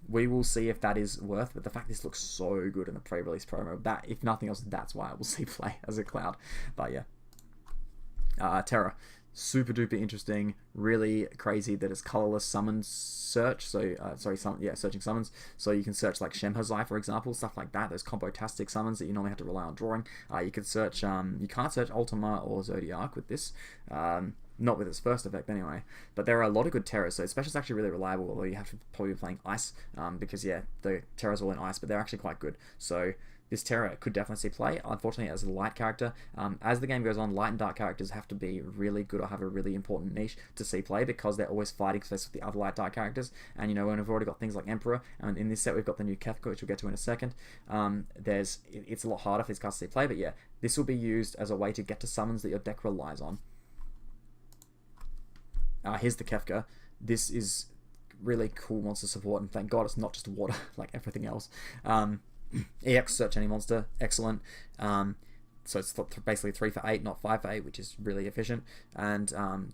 we will see if that is worth, but the fact this looks so good in the pre-release promo, that, if nothing else, that's why I will see play as a Cloud. But yeah. Terra. Super duper interesting, really crazy that it's colorless summon search. So searching summons. So you can search like Shemhazai, for example, stuff like that. Those combo-tastic summons that you normally have to rely on drawing. You can search. You can't search Ultima or Zodiac with this. Not with its first effect anyway. But there are a lot of good Terras. So Special's actually really reliable, although you have to probably be playing Ice, because yeah, the Terras are all in Ice, but they're actually quite good. So this Terra could definitely see play. Unfortunately, as a light character, as the game goes on, light and dark characters have to be really good or have a really important niche to see play, because they're always fighting space with the other light dark characters. And you know, when we've already got things like Emperor, and in this set we've got the new Kefka, which we'll get to in a second. It's a lot harder for these cards to see play, but yeah, this will be used as a way to get to summons that your deck relies on. Here's the Kefka. This is really cool monster support, and thank God it's not just water like everything else. EX search any monster, excellent. So it's basically 3 for 8, not 5 for 8, which is really efficient. And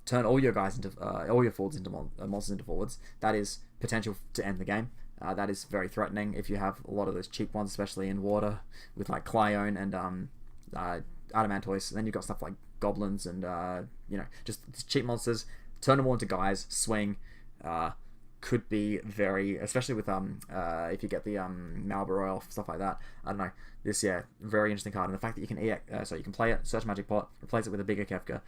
turn all your guys into all your forwards into monsters into forwards. That is potential to end the game. That is very threatening if you have a lot of those cheap ones, especially in water, with like Clione and Adamantoise. And then you've got stuff like goblins and you know, just cheap monsters. Turn them all into guys, swing. Could be very, especially with if you get the Malboro Elf, stuff like that. I don't know. This, yeah, very interesting card. And the fact that you can so you can play it, search Magic Pot, replace it with a bigger Kefka,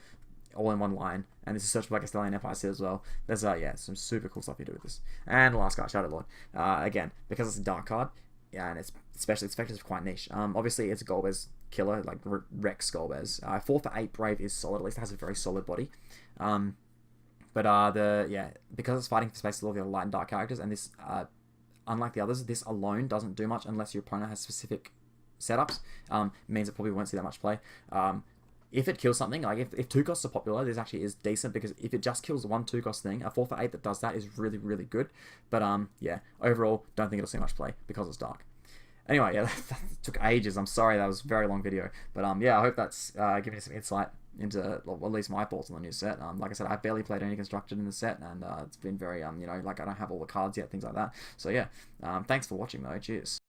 all in one line. And this is search for like a Stellian Empire as well. There's yeah, some super cool stuff you do with this. And the last card, Shadow Lord. Again, because it's a dark card, yeah, and it's especially its effect is quite niche. Obviously it's a Golbez killer, like Rex Golbez. 4 for 8 Brave is solid. At least it has a very solid body. But because it's fighting for space with all the other light and dark characters, and this, unlike the others, this alone doesn't do much unless your opponent has specific setups. Means it probably won't see that much play. If it kills something, like if 2 costs are popular, this actually is decent, because if it just kills one 2 cost thing, a 4 for 8 that does that is really, really good. But yeah, overall, don't think it'll see much play because it's dark. Anyway, yeah, that took ages. I'm sorry, that was a very long video. But yeah, I hope that's given you some insight into, well, at least my thoughts on the new set. Like I said, I've barely played any constructed in the set, and it's been very, you know, like I don't have all the cards yet, things like that. So yeah, thanks for watching though. Cheers.